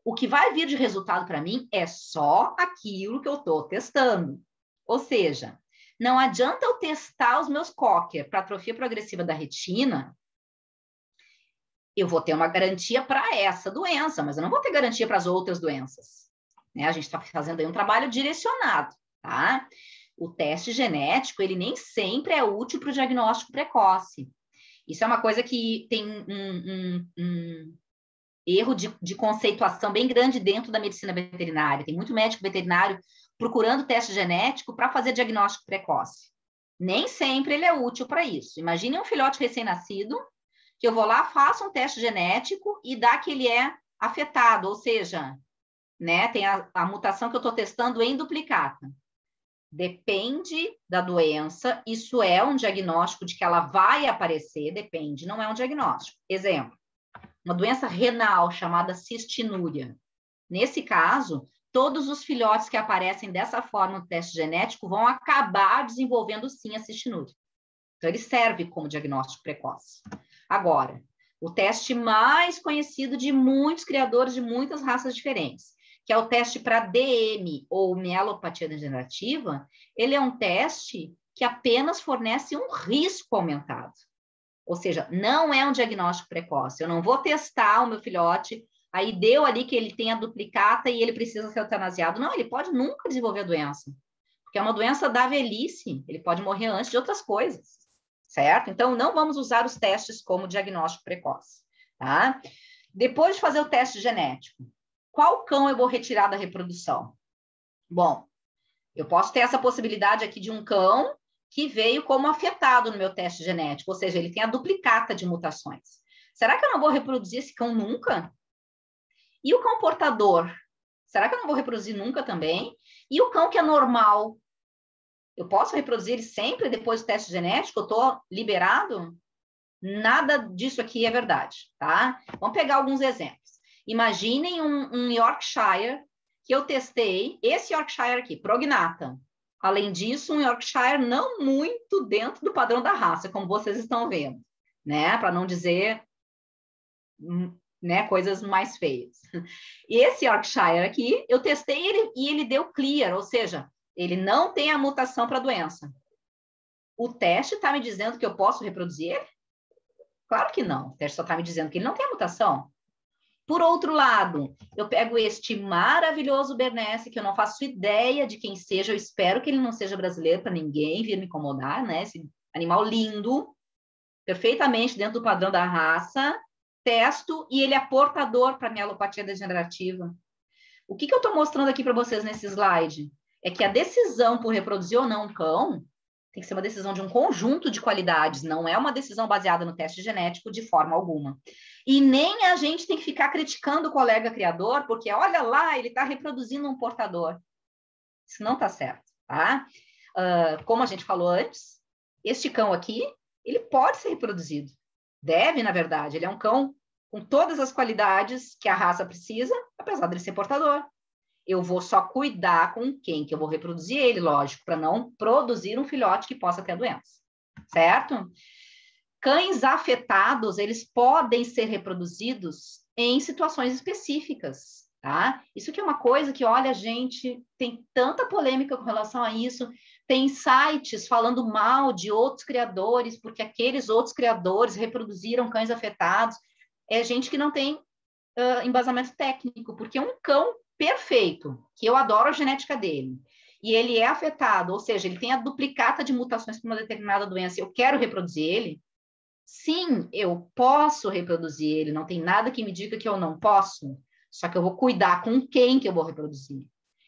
S1: o que vai vir de resultado para mim é só aquilo que eu estou testando. Ou seja, não adianta eu testar os meus Cocker para atrofia progressiva da retina, eu vou ter uma garantia para essa doença, mas eu não vou ter garantia para as outras doenças. Né? A gente está fazendo aí um trabalho direcionado, tá? O teste genético, ele nem sempre é útil para o diagnóstico precoce. Isso é uma coisa que tem um erro de conceituação bem grande dentro da medicina veterinária. Tem muito médico veterinário procurando teste genético para fazer diagnóstico precoce. Nem sempre ele é útil para isso. Imagine um filhote recém-nascido, que eu vou lá, faço um teste genético e dá que ele é afetado, ou seja, né, tem a mutação que eu estou testando em duplicata. Depende da doença, isso é um diagnóstico de que ela vai aparecer, depende, não é um diagnóstico. Exemplo, uma doença renal chamada cistinúria. Nesse caso, todos os filhotes que aparecem dessa forma no teste genético vão acabar desenvolvendo sim a cistinúria. Então, ele serve como diagnóstico precoce. Agora, o teste mais conhecido de muitos criadores de muitas raças diferentes, que é o teste para DM, ou mielopatia degenerativa, ele é um teste que apenas fornece um risco aumentado. Ou seja, não é um diagnóstico precoce. Eu não vou testar o meu filhote, aí deu ali que ele tem a duplicata e ele precisa ser eutanasiado. Não, ele pode nunca desenvolver a doença, porque é uma doença da velhice, ele pode morrer antes de outras coisas, certo? Então, não vamos usar os testes como diagnóstico precoce, tá? Depois de fazer o teste genético, qual cão eu vou retirar da reprodução? Bom, eu posso ter essa possibilidade aqui de um cão que veio como afetado no meu teste genético, ou seja, ele tem a duplicata de mutações. Será que eu não vou reproduzir esse cão nunca? E o cão portador? Será que eu não vou reproduzir nunca também? E o cão que é normal? Eu posso reproduzir ele sempre depois do teste genético? Eu estou liberado? Nada disso aqui é verdade, tá? Vamos pegar alguns exemplos. Imaginem um Yorkshire que eu testei, esse Yorkshire aqui, prognata. Além disso, um Yorkshire não muito dentro do padrão da raça, como vocês estão vendo, né? Para não dizer, né, coisas mais feias. E esse Yorkshire aqui, eu testei ele e ele deu clear, ou seja, ele não tem a mutação para a doença. O teste está me dizendo que eu posso reproduzir ele? Claro que não. O teste só está me dizendo que ele não tem a mutação. Por outro lado, eu pego este maravilhoso Bernese, que eu não faço ideia de quem seja, eu espero que ele não seja brasileiro para ninguém vir me incomodar, né? Esse animal lindo, perfeitamente dentro do padrão da raça, testo e ele é portador para mielopatia degenerativa. O que eu estou mostrando aqui para vocês nesse slide? É que a decisão por reproduzir ou não um cão tem que ser uma decisão de um conjunto de qualidades, não é uma decisão baseada no teste genético de forma alguma. E nem a gente tem que ficar criticando o colega criador, porque olha lá, ele está reproduzindo um portador. Isso não está certo, tá? Como a gente falou antes, este cão aqui, ele pode ser reproduzido. Deve, na verdade. Ele é um cão com todas as qualidades que a raça precisa, apesar de ele ser portador. Eu vou só cuidar com quem que eu vou reproduzir ele, lógico, para não produzir um filhote que possa ter a doença, certo? Cães afetados, eles podem ser reproduzidos em situações específicas, tá? Isso que é uma coisa que, olha, gente, tem tanta polêmica com relação a isso, tem sites falando mal de outros criadores, porque aqueles outros criadores reproduziram cães afetados, é gente que não tem embasamento técnico, porque um cão perfeito, que eu adoro a genética dele, e ele é afetado, ou seja, ele tem a duplicata de mutações para uma determinada doença, eu quero reproduzir ele, sim, eu posso reproduzir ele, não tem nada que me diga que eu não posso, só que eu vou cuidar com quem que eu vou reproduzir.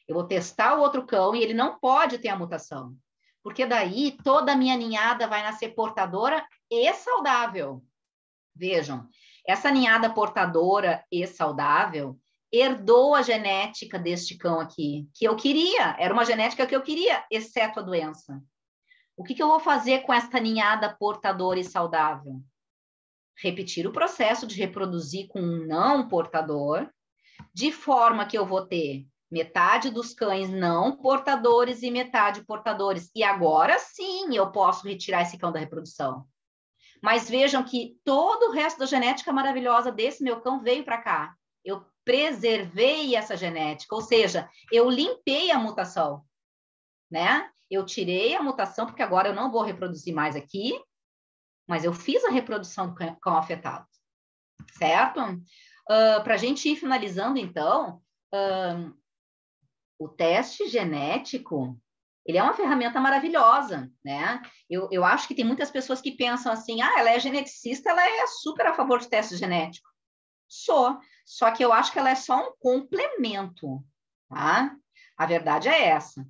S1: Eu vou testar o outro cão e ele não pode ter a mutação, porque daí toda a minha ninhada vai nascer portadora e saudável. Vejam, essa ninhada portadora e saudável herdou a genética deste cão aqui, que eu queria, era uma genética que eu queria, exceto a doença. O que eu vou fazer com esta ninhada portadora e saudável? Repetir o processo de reproduzir com um não portador, de forma que eu vou ter metade dos cães não portadores e metade portadores. E agora sim eu posso retirar esse cão da reprodução. Mas vejam que todo o resto da genética maravilhosa desse meu cão veio para cá. Eu preservei essa genética, ou seja, eu limpei a mutação, né? Eu tirei a mutação, porque agora eu não vou reproduzir mais aqui, mas eu fiz a reprodução do cão afetado, certo? Para a gente ir finalizando, então, o teste genético, ele é uma ferramenta maravilhosa, né? Eu acho que tem muitas pessoas que pensam assim, ela é geneticista, ela é super a favor de teste genético. Só que eu acho que ela é só um complemento, tá? A verdade é essa.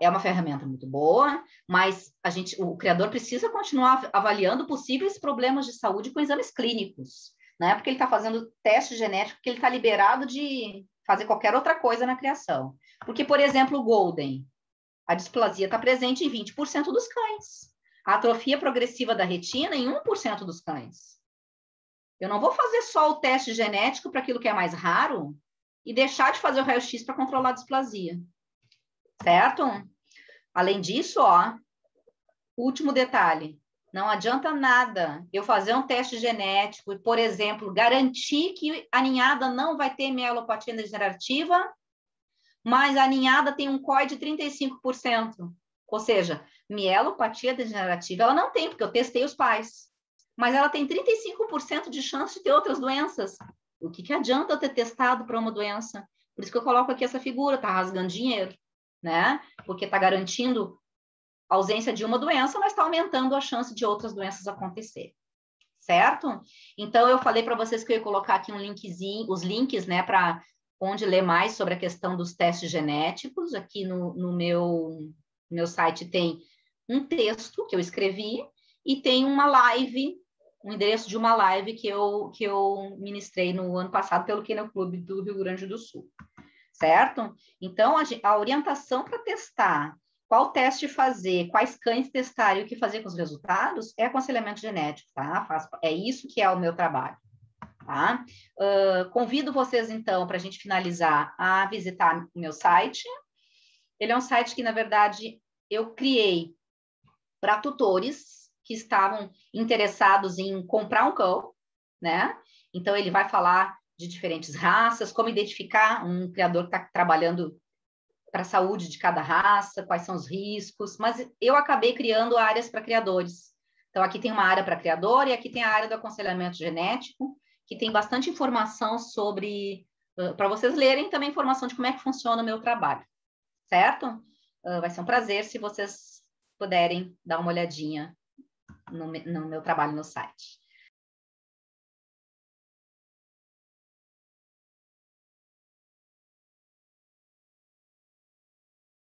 S1: É uma ferramenta muito boa, mas o criador precisa continuar avaliando possíveis problemas de saúde com exames clínicos, né? Porque ele está fazendo teste genético, porque ele está liberado de fazer qualquer outra coisa na criação. Porque, por exemplo, o Golden, a displasia está presente em 20% dos cães. A atrofia progressiva da retina em 1% dos cães. Eu não vou fazer só o teste genético para aquilo que é mais raro e deixar de fazer o raio-x para controlar a displasia. Certo? Além disso, último detalhe. Não adianta nada eu fazer um teste genético e, por exemplo, garantir que a ninhada não vai ter mielopatia degenerativa, mas a ninhada tem um COI de 35%. Ou seja, mielopatia degenerativa ela não tem, porque eu testei os pais. Mas ela tem 35% de chance de ter outras doenças. O que adianta eu ter testado para uma doença? Por isso que eu coloco aqui essa figura, tá rasgando dinheiro, né? Porque está garantindo a ausência de uma doença, mas está aumentando a chance de outras doenças acontecerem. Certo? Então, eu falei para vocês que eu ia colocar aqui um linkzinho, os links, né, para onde ler mais sobre a questão dos testes genéticos. Aqui no meu site tem um texto que eu escrevi e tem uma live, um endereço de uma live que eu ministrei no ano passado pelo Kennel Club do Rio Grande do Sul. Certo? Então, a orientação para testar, qual teste fazer, quais cães testar e o que fazer com os resultados é aconselhamento genético, tá? É isso que é o meu trabalho, tá? Convido vocês, então, para a gente finalizar, a visitar o meu site. Ele é um site que, na verdade, eu criei para tutores que estavam interessados em comprar um cão, né? Então, ele vai falar de diferentes raças, como identificar um criador que está trabalhando para a saúde de cada raça, quais são os riscos, mas eu acabei criando áreas para criadores. Então, aqui tem uma área para criador e aqui tem a área do aconselhamento genético, que tem bastante informação sobre, para vocês lerem também informação de como é que funciona o meu trabalho, certo? Vai ser um prazer se vocês puderem dar uma olhadinha no meu trabalho no site.